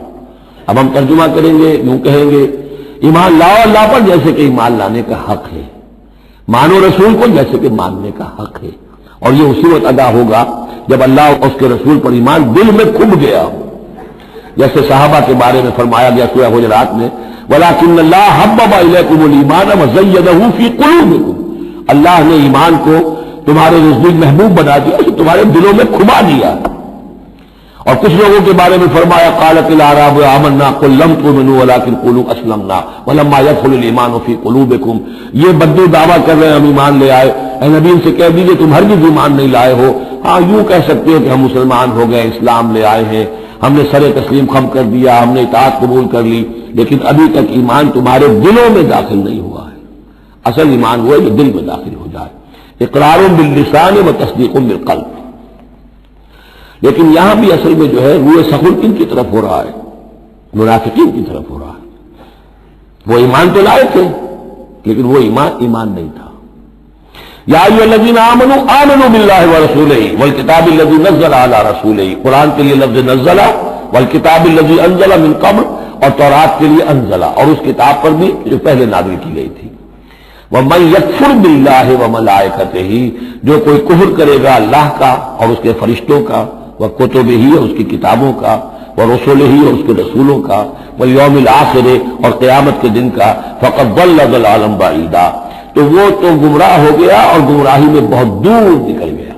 A: اب ہم ترجمہ کریں گے، یوں کہیں گے ایمان لاؤ اللہ پر جیسے کہ ایمان لانے کا حق ہے، مانو رسول کو جیسے کہ ماننے کا حق ہے، اور یہ اسی وقت ادا ہوگا جب اللہ اور اس کے رسول پر ایمان دل میں کھب گیا ہو، جیسے صحابہ کے بارے میں فرمایا گیا سورہ حجرات میں وَلَٰكِنَّ اللَّهَ حَبَّبَ إِلَيْكُمُ الْإِيمَانَ وَزَيَّنَهُ فِي قُلُوبِكُمْ، اللہ نے ایمان کو تمہارے نزدیک محبوب بنا دیا، اسے تمہارے دلوں میں کھبا دیا۔ اور کچھ لوگوں کے بارے میں فرمایا قالت الاعراب آمنا قل لم تؤمنوا ولكن قولوا اسلمنا ولما يدخل الايمان في قلوبكم، یہ بدو دعویٰ کر رہے ہیں ہم ایمان لے آئے، اے نبی ان سے کہہ دیجیے تم ہرگز ایمان نہیں لائے ہو، ہاں یوں کہہ سکتے ہیں کہ ہم مسلمان ہو گئے، اسلام لے آئے ہیں، ہم نے سر تسلیم خم کر دیا، ہم نے اطاعت قبول کر لی، لیکن ابھی تک ایمان تمہارے دلوں میں داخل نہیں ہوا ہے۔ اصل ایمان وہ ہے جو دل میں داخل ہو جائے، اقرار باللسان و تصدیق بالقلب۔ لیکن یہاں بھی اصل میں جو ہے روئے سخن کن کی طرف ہو رہا ہے؟ منافقین کی طرف ہو رہا ہے۔ وہ ایمان تو لائے تھے لیکن وہ ایمان نہیں تھا۔ یا ایھا الذین آمنوا آمنوا باللہ ورسولہ والکتاب الذی نزل علی رسولہ، قرآن کے لیے لفظ نزل، والکتاب الذی انزل من قبل، اور تورات کے لیے انزل، اور اس کتاب پر بھی جو پہلے نازل کی گئی تھی۔ وَمَن يَكْفُرْ بِاللَّهِ وَمَلَائِكَتِهِ، جو کوئی کفر کرے گا اللہ کا اور اس کے فرشتوں کا، وَكُتُبِهِ اور اس کی کتابوں کا، وَرُسُلِهِ اور اس کے رسولوں کا، وَالْيَوْمِ الْآخِرِ اور قیامت کے دن کا، فَقَدْ ضَلَّ ضَلَالًا بَعِيدًا، تو وہ تو گمراہ ہو گیا اور گمراہی میں بہت دور نکل گیا۔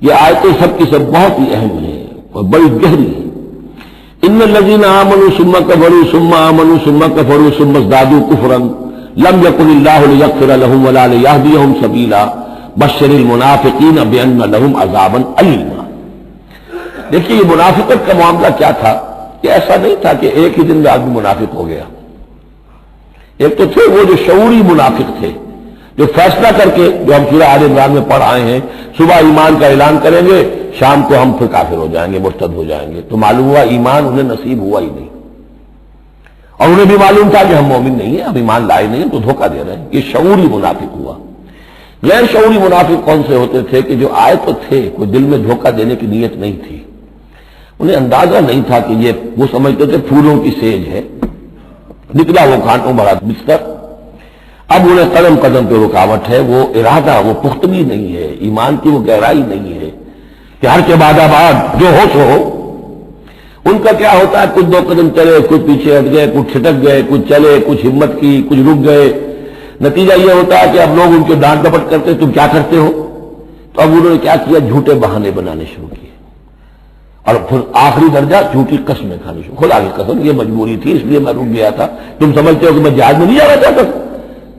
A: یہ آیتیں سب کی سب بہت ہی اہم ہیں اور بڑی گہری ہیں۔ ان الذين آمنوا ثم كفروا ثم آمنوا ثم كفروا ثم ازدادوا كفرا لم يكن الله ليغفر لهم ولا ليهديهم سبيلا بشر المنافقين بأن لهم عذابا أليما۔ دیکھیے یہ منافقت کا معاملہ کیا تھا کہ ایسا نہیں تھا کہ ایک ہی دن میں آدمی منافق ہو گیا۔ ایک تو تھے وہ جو شعوری منافق تھے، جو فیصلہ کر کے، جو ہم سورہ آل عمران میں پڑھ آئے ہیں، صبح ایمان کا اعلان کریں گے، شام کو ہم پھر کافر ہو جائیں گے، مرتد ہو جائیں گے، تو معلوم ہوا ایمان انہیں نصیب ہوا ہی نہیں، اور انہیں بھی معلوم تھا کہ ہم مومن نہیں ہیں، ہم ایمان لائے نہیں ہیں، تو دھوکہ دے رہے ہیں۔ یہ شعوری منافق ہوا۔ غیر شعوری منافق کون سے ہوتے تھے کہ جو آئے تو تھے، کوئی دل میں دھوکہ دینے کی نیت نہیں تھی، انہیں اندازہ نہیں تھا کہ یہ، وہ سمجھتے تھے پھولوں کی سیج ہے، نکلا وہ کانٹوں بھرا بستر۔ اب انہیں قدم قدم پہ رکاوٹ ہے، وہ ارادہ، وہ پختگی نہیں ہے، ایمان کی وہ گہرائی نہیں ہے کہ ہر کے بعد آباد جو ہو سو ہو۔ ان کا کیا ہوتا ہے، کچھ دو قدم چلے، کچھ پیچھے ہٹ گئے، کچھ چھٹک گئے، کچھ چلے، کچھ ہمت کی، کچھ رک گئے۔ نتیجہ یہ ہوتا ہے کہ اب لوگ ان کے ڈانٹ ڈپٹ کرتے، تم کیا کرتے ہو؟ تو اب انہوں نے کیا کیا، جھوٹے بہانے بنانے شروع کیے، اور پھر آخری درجہ جھوٹی قسمیں کھانی شروع۔ خدا کی قسم یہ مجبوری تھی، اس لیے میں رک گیا تھا، تم سمجھتے ہو کہ میں جہاد میں نہیں جانا چاہتا تھا،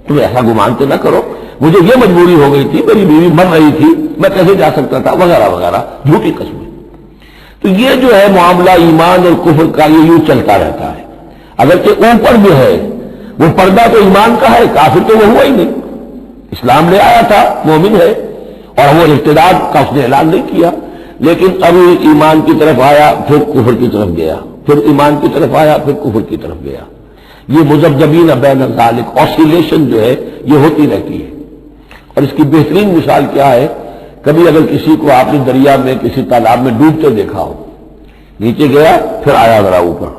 A: تم ایسا گمان تو نہ کرو، مجھے یہ مجبوری ہو گئی تھی، میری بیوی مر رہی تھی، میں کیسے جا سکتا تھا، وغیرہ وغیرہ، جھوٹی قسمیں۔ تو یہ جو ہے معاملہ ایمان اور کفر کا، یہ یوں چلتا رہتا ہے۔ اگرچہ اوپر جو ہے وہ پردہ تو ایمان کا ہے، کافر تو وہ ہوا ہی نہیں، اسلام لے آیا تھا، مومن ہے، اور وہ ارتداد کا اس نے اعلان نہیں کیا، لیکن اب ایمان کی طرف آیا، پھر کفر کی طرف گیا، پھر ایمان کی طرف آیا، پھر کفر کی طرف گیا۔ یہ مذبذبین بین ذالک، آسیلیشن جو ہے یہ ہوتی رہتی ہے۔ اور اس کی بہترین مثال کیا ہے، کبھی اگر کسی کو آپ نے دریا میں، کسی تالاب میں ڈوبتے دیکھا ہو، نیچے گیا پھر آیا ذرا اوپر،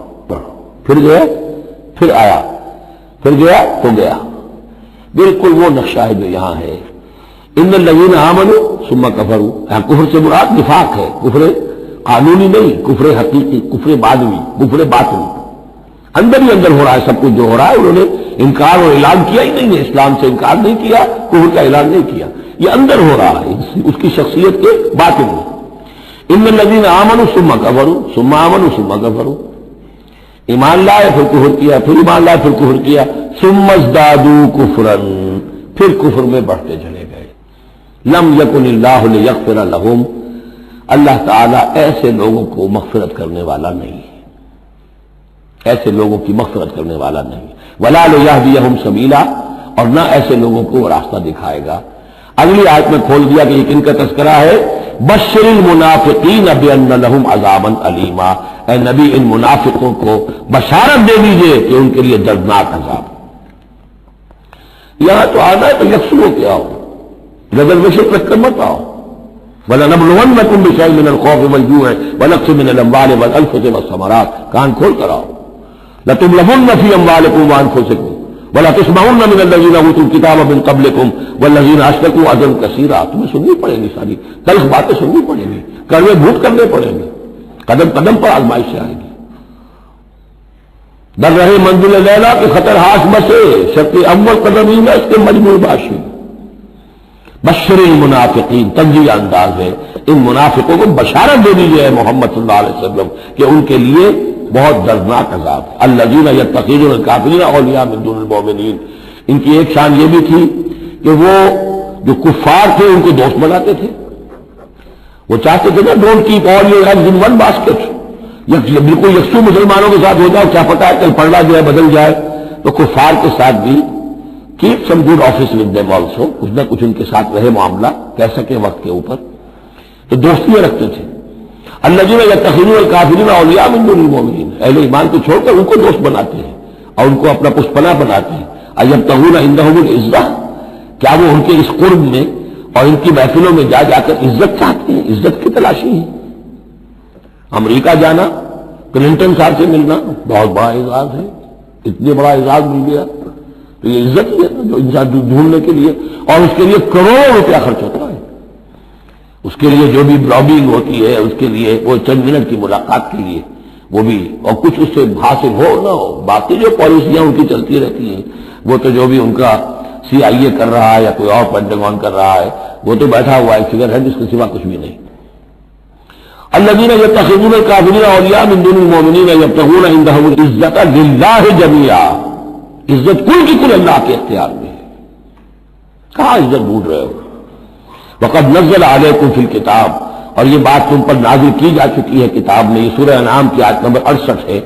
A: پھر گیا پھر آیا، پھر گیا تو گیا، بالکل وہ نقشہ ہے جو یہاں ہے۔ ان الذین آمنوا ثم کفروا، یہاں کفر سے مراد نفاق ہے، کفر قانونی نہیں، کفر حقیقی، کفر معنوی، کفر باطنی، اندر ہی اندر ہو رہا ہے سب کچھ جو ہو رہا ہے۔ انہوں نے انکار اور اعلان کیا ہی نہیں ہے، اسلام سے انکار نہیں کیا، کفر کا اعلان نہیں کیا، یہ اندر ہو رہا ہے اس کی شخصیت کے باطن میں۔ ان الذین آمنوا ثم کفروا ثم آمنوا ثم کفروا، ایمان لائے پھر کفر کیا، پھر ایمان لائے پھر کفر کیا، ثم ازدادوا کفرا، پھر کفر میں بڑھتے چلے گئے۔ لم یکن اللہ لیغفر لہم، اللہ تعالیٰ ایسے لوگوں کو مغفرت کرنے والا نہیں ہے، ایسے لوگوں کی مغفرت کرنے والا نہیں، ولا لیہدیہم سبیلا، اور نہ ایسے لوگوں کو وہ راستہ دکھائے گا۔ اگلی آیت میں کھول دیا کہ یہ کن کا تذکرہ ہے، بشر المنافقین بان لہم عذابا علیما، اے نبی ان منافقوں کو بشارت دے دیجئے کہ ان کے لیے دردناک عذاب۔ یہاں تو آنا ہے تو یکسو ہو کے آؤ، ریزرویشن رکھ کر مت آؤ۔ وَلَنَبْلُوَنَّكُمْ بِشَيْءٍ مِّنَ الْخَوْفِ وَالْجُوعِ وَنَقْصٍ مِّنَ الْأَمْوَالِ وَالْأَنفُسِ وَالثَّمَرَاتِ، کان کھول کر آؤ۔ لَتُبْلَوُنَّ فِي أَمْوَالِكُمْ وَأَنفُسِكُمْ وَلَتُسْمَعُنَّ مِنَ الَّذِينَ أُوتُوا الْكِتَابَ مِن قَبْلِكُمْ وَالَّذِينَ أَشْرَكُوا أَذًى كَثِيرًا، تمہیں سننی پڑے گی، ساری تلخ باتیں سننی پڑیں گی، کڑوے گھونٹ کرنے پڑیں گے، قدم قدم پر آزمائش آئے گی۔ در رہے منزل لیلا کے خطر ہاش بسے، شرط اول قدم ہی میں اس کے مجموع باشی۔ بشر المنافقین، تنزیہ انداز ہے، ان منافقوں کو بشارت دے دیجیے محمد صلی اللہ علیہ وسلم کہ ان کے لیے بہت دردناک عذاب ہے۔ الذین یتخذون الکافرین اولیاء من دون المؤمنین، ان کی ایک شان یہ بھی تھی کہ وہ جو کفار تھے ان کو دوست بناتے تھے، وہ چاہتے تھے نا don't keep all your eggs in one basket, بالکل یکسو مسلمانوں کے ساتھ ہو جاؤ، کیا پتہ ہے کل پلڑا جو ہے بدل جائے، تو کفار کے ساتھ بھی keep some good office with them also, کچھ نہ کچھ ان کے ساتھ رہے معاملہ کہہ سکے وقت کے اوپر، تو دوستیاں رکھتے تھے۔ الذین یتخذون الکافرین اولیاء من دون المؤمنین، اہل ایمان کو چھوڑ کر ان کو دوست بناتے ہیں اور ان کو اپنا پشپنا بناتے ہیں۔ ایبتغون عندہم العزہ، کیا وہ ان کے اس قرب میں اور ان کی محفلوں میں جا جا کر عزت چاہتے ہیں، عزت کی تلاشی ہے۔ امریکہ جانا، کلنٹن صاحب سے ملنا بہت بڑا اعزاز ہے، اتنے بڑا اعزاز مل گیا تو یہ عزت ہی ہے جو انسان ڈھونڈنے کے لیے، اور اس کے لیے کروڑوں روپیہ خرچ ہوتا ہے، اس کے لیے جو بھی لابنگ ہوتی ہے، اس کے لیے وہ چند منٹ کی ملاقات کے لیے وہ بھی، اور کچھ اس سے حاصل ہو نہ ہو، باقی جو پالیسیاں ان کی چلتی رہتی ہیں وہ تو جو بھی ان کا CIA کر رہا ہے یا کوئی اور پینٹاگون کر رہا ہے، وہ تو بیٹھا ہوا ایک فگر ہے جس کے سوا کچھ بھی نہیں۔ الذین یتخذون الکافرین اولیاء من دون المؤمنین یبتغون عندهم العزة للہ جمیعا، عزت کل کی کل اللہ کے اختیار میں ہے، کہاں عزت ڈھونڈ رہے ہو؟ وقد نزل علیکم فی الکتاب، اور یہ بات تم پر نازل کی جا چکی ہے کتاب میں، یہ سورہ انعام کی آیت نمبر 68 ہے،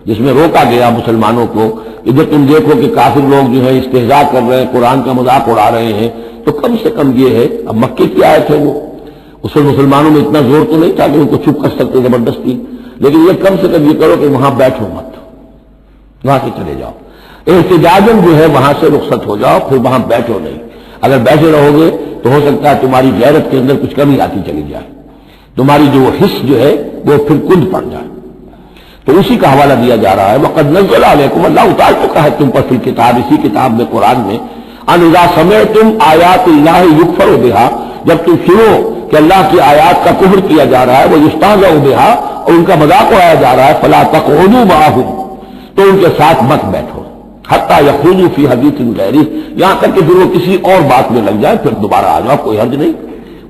A: جس میں روکا گیا مسلمانوں کو کہ جب تم دیکھو کہ کافر لوگ جو ہے استہزاء کر رہے ہیں، قرآن کا مذاق اڑا رہے ہیں، تو کم سے کم یہ ہے، اب مکے کی آیت ہے وہ، اس میں مسلمانوں میں اتنا زور تو نہیں تھا کہ ان کو چپ کر سکتے زبردستی، لیکن یہ کم سے کم یہ کرو کہ وہاں بیٹھو مت، وہاں سے چلے جاؤ، احتجاجاً جو ہے وہاں سے رخصت ہو جاؤ، پھر وہاں بیٹھو نہیں، اگر بیٹھے رہو گے تو ہو سکتا ہے تمہاری غیرت کے اندر کچھ کمی آتی چلی جائے، تمہاری جو حس جو ہے وہ پھر کند پڑ جائے۔ تو اسی کا حوالہ دیا جا رہا ہے، وقد نزل علیکم، اللہ اتار چکا ہے تم پر فی الکتاب، اسی کتاب میں قرآن میں، ان اذا سمعتم آیات اللہ یکفر بہا، جب تم سنو کہ اللہ کی آیات کا کفر کیا جا رہا ہے، وہ یستہزأ بہا، اور ان کا مذاق اڑایا جا رہا ہے، فلا تقعدوا معهم، تو ان کے ساتھ مت بیٹھو، حتی یخوضوا فی حدیث غیرہ، یہاں تک کہ پھر وہ کسی اور بات میں لگ جائے، پھر دوبارہ آ جاؤ، کوئی حرج نہیں،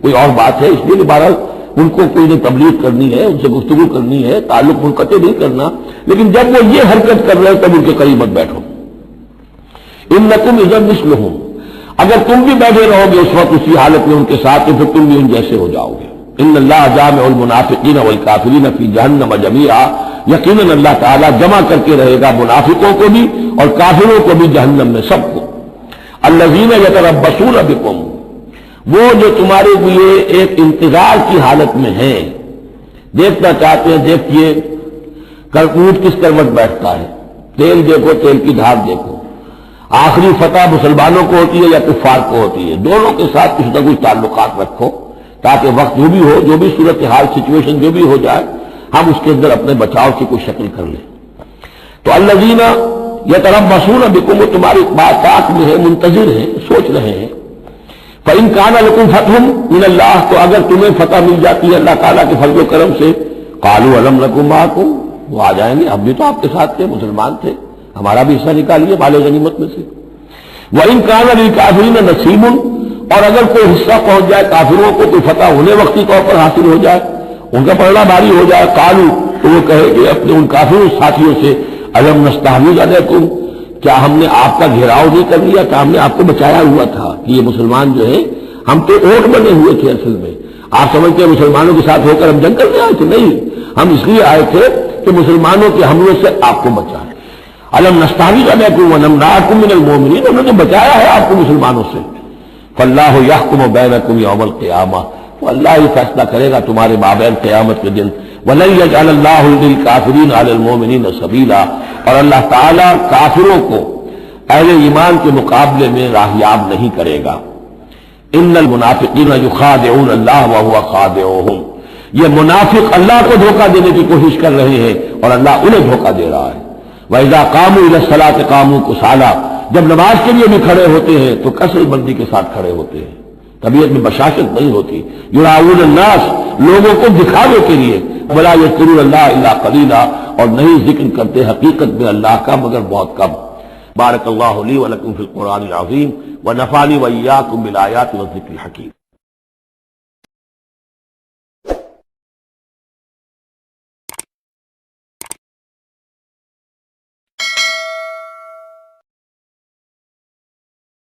A: کوئی اور بات ہے، اس لیے دوبارہ ان کو کوئی نے تبلیغ کرنی ہے، ان سے گفتگو کرنی ہے، تعلق منقطع نہیں کرنا، لیکن جب وہ یہ حرکت کر رہے ہیں تب ان کے قریب مت بیٹھو۔ انکم اذا مثلہم، اگر تم بھی بیٹھے رہو گے اس وقت اسی حالت میں ان کے ساتھ، تو پھر تم بھی ان جیسے ہو جاؤ گے۔ ان اللہ جامع المنافقین والکافرین فی جہنم جمیعا، یقیناً اللہ تعالیٰ جمع کر کے رہے گا منافقوں کو بھی اور کافروں کو بھی جہنم میں، سب کو۔ الذین یتربصون بکم، وہ جو تمہارے لیے ایک انتظار کی حالت میں ہیں، دیکھنا چاہتے ہیں، دیکھیے اونٹ کس کروٹ بیٹھتا ہے، تیل دیکھو، تیل کی دھار دیکھو، آخری فتح مسلمانوں کو ہوتی ہے یا کفار کو ہوتی ہے، دونوں کے ساتھ کچھ نہ کچھ تعلقات رکھو تاکہ وقت جو بھی ہو، جو بھی صورتحال سچویشن جو بھی ہو جائے، ہم اس کے اندر اپنے بچاؤ کی کوئی شکل کر لیں۔ تو الذین یتربصون بکم، وہ تمہاری بات میں ہے، منتظر ہیں، سوچ رہے ہیں۔ فَإِن كَانَ لَكُمْ فَتْحٌ مِّنَ اللَّهِ، تو اگر تمہیں فتح مل جاتی ہے اللہ تعالیٰ کے فضل و کرم سے، قَالُوا أَلَمْ نَكُن مَّعَكُمْ، وہ آ جائیں گے، ہم بھی تو آپ کے ساتھ تھے، مسلمان تھے، ہمارا بھی حصہ نکالیے مال غنیمت میں سے۔ وَإِن كَانَ لِلْكَافِرِينَ نَصِيبٌ، اور اگر کوئی حصہ پہنچ جائے کافروں کو، کوئی فتح انہیں وقتی طور پر حاصل ہو جائے، ان کا پلڑا بھاری ہو جائے، قالوا، تو وہ کہے کہ اپنے ان کافروں ساتھیوں سے، أَلَمْ نَسْتَحْوِذْ عَلَيْكُمْ، کیا ہم نے آپ کا گھیراؤ نہیں کر لیا، کیا ہم نے آپ کو بچایا ہوا تھا کہ یہ مسلمان جو ہے، ہم تو اوٹ بنے ہوئے تھے اصل میں، آپ سمجھتے ہیں مسلمانوں کے ساتھ ہو کر ہم جنگ کرنے آئے تھے، نہیں، ہم اس لیے آئے تھے کہ مسلمانوں کے حملوں سے آپ کو بچائیں۔ أَلَمْ نَسْتَحْوِذْ عَلَيْكُمْ وَنَمْنَعْكُمْ مِنَ الْمُؤْمِنِينَ، انہوں نے بچایا ہے آپ کو مسلمانوں سے۔ فَاللَّهُ يَحْكُمُ بَيْنَكُمْ يَوْمَ الْقِيَامَةِ، تو اللہ ہی فیصلہ کرے گا تمہارے مابین قیامت کے دن۔ وَلَن يَجْعَلَ اللَّهُ لِلْكَافِرِينَ عَلَى الْمُؤْمِنِينَ سَبِيلًا، اور اللہ تعالیٰ کافروں کو اہل ایمان کے مقابلے میں راہیاب نہیں کرے گا۔ ان المنافقین یخادعون اللہ وهو خادعهم، یہ منافق اللہ کو دھوکہ دینے کی کوشش کر رہے ہیں اور اللہ انہیں دھوکہ دے رہا ہے۔ وَإِذَا قَامُوا إِلَى الصَّلَاةِ قَامُوا كُسَالَىٰ، جب نماز کے لیے بھی کھڑے ہوتے ہیں تو کثر بندی کے ساتھ کھڑے ہوتے ہیں، طبیعت میں بشاشت نہیں ہوتی۔ یراؤون الناس، لوگوں کو دکھاوے کے لیے، ولا یذکرون اللہ الا قلیلا، اور نہیں ذکر کرتے حقیقت میں اللہ کا مگر بہت کم۔ بارک اللہ لی ولکم فی القرآن العظیم ونفعنی وإیاکم بالآیات والذکر الحکیم۔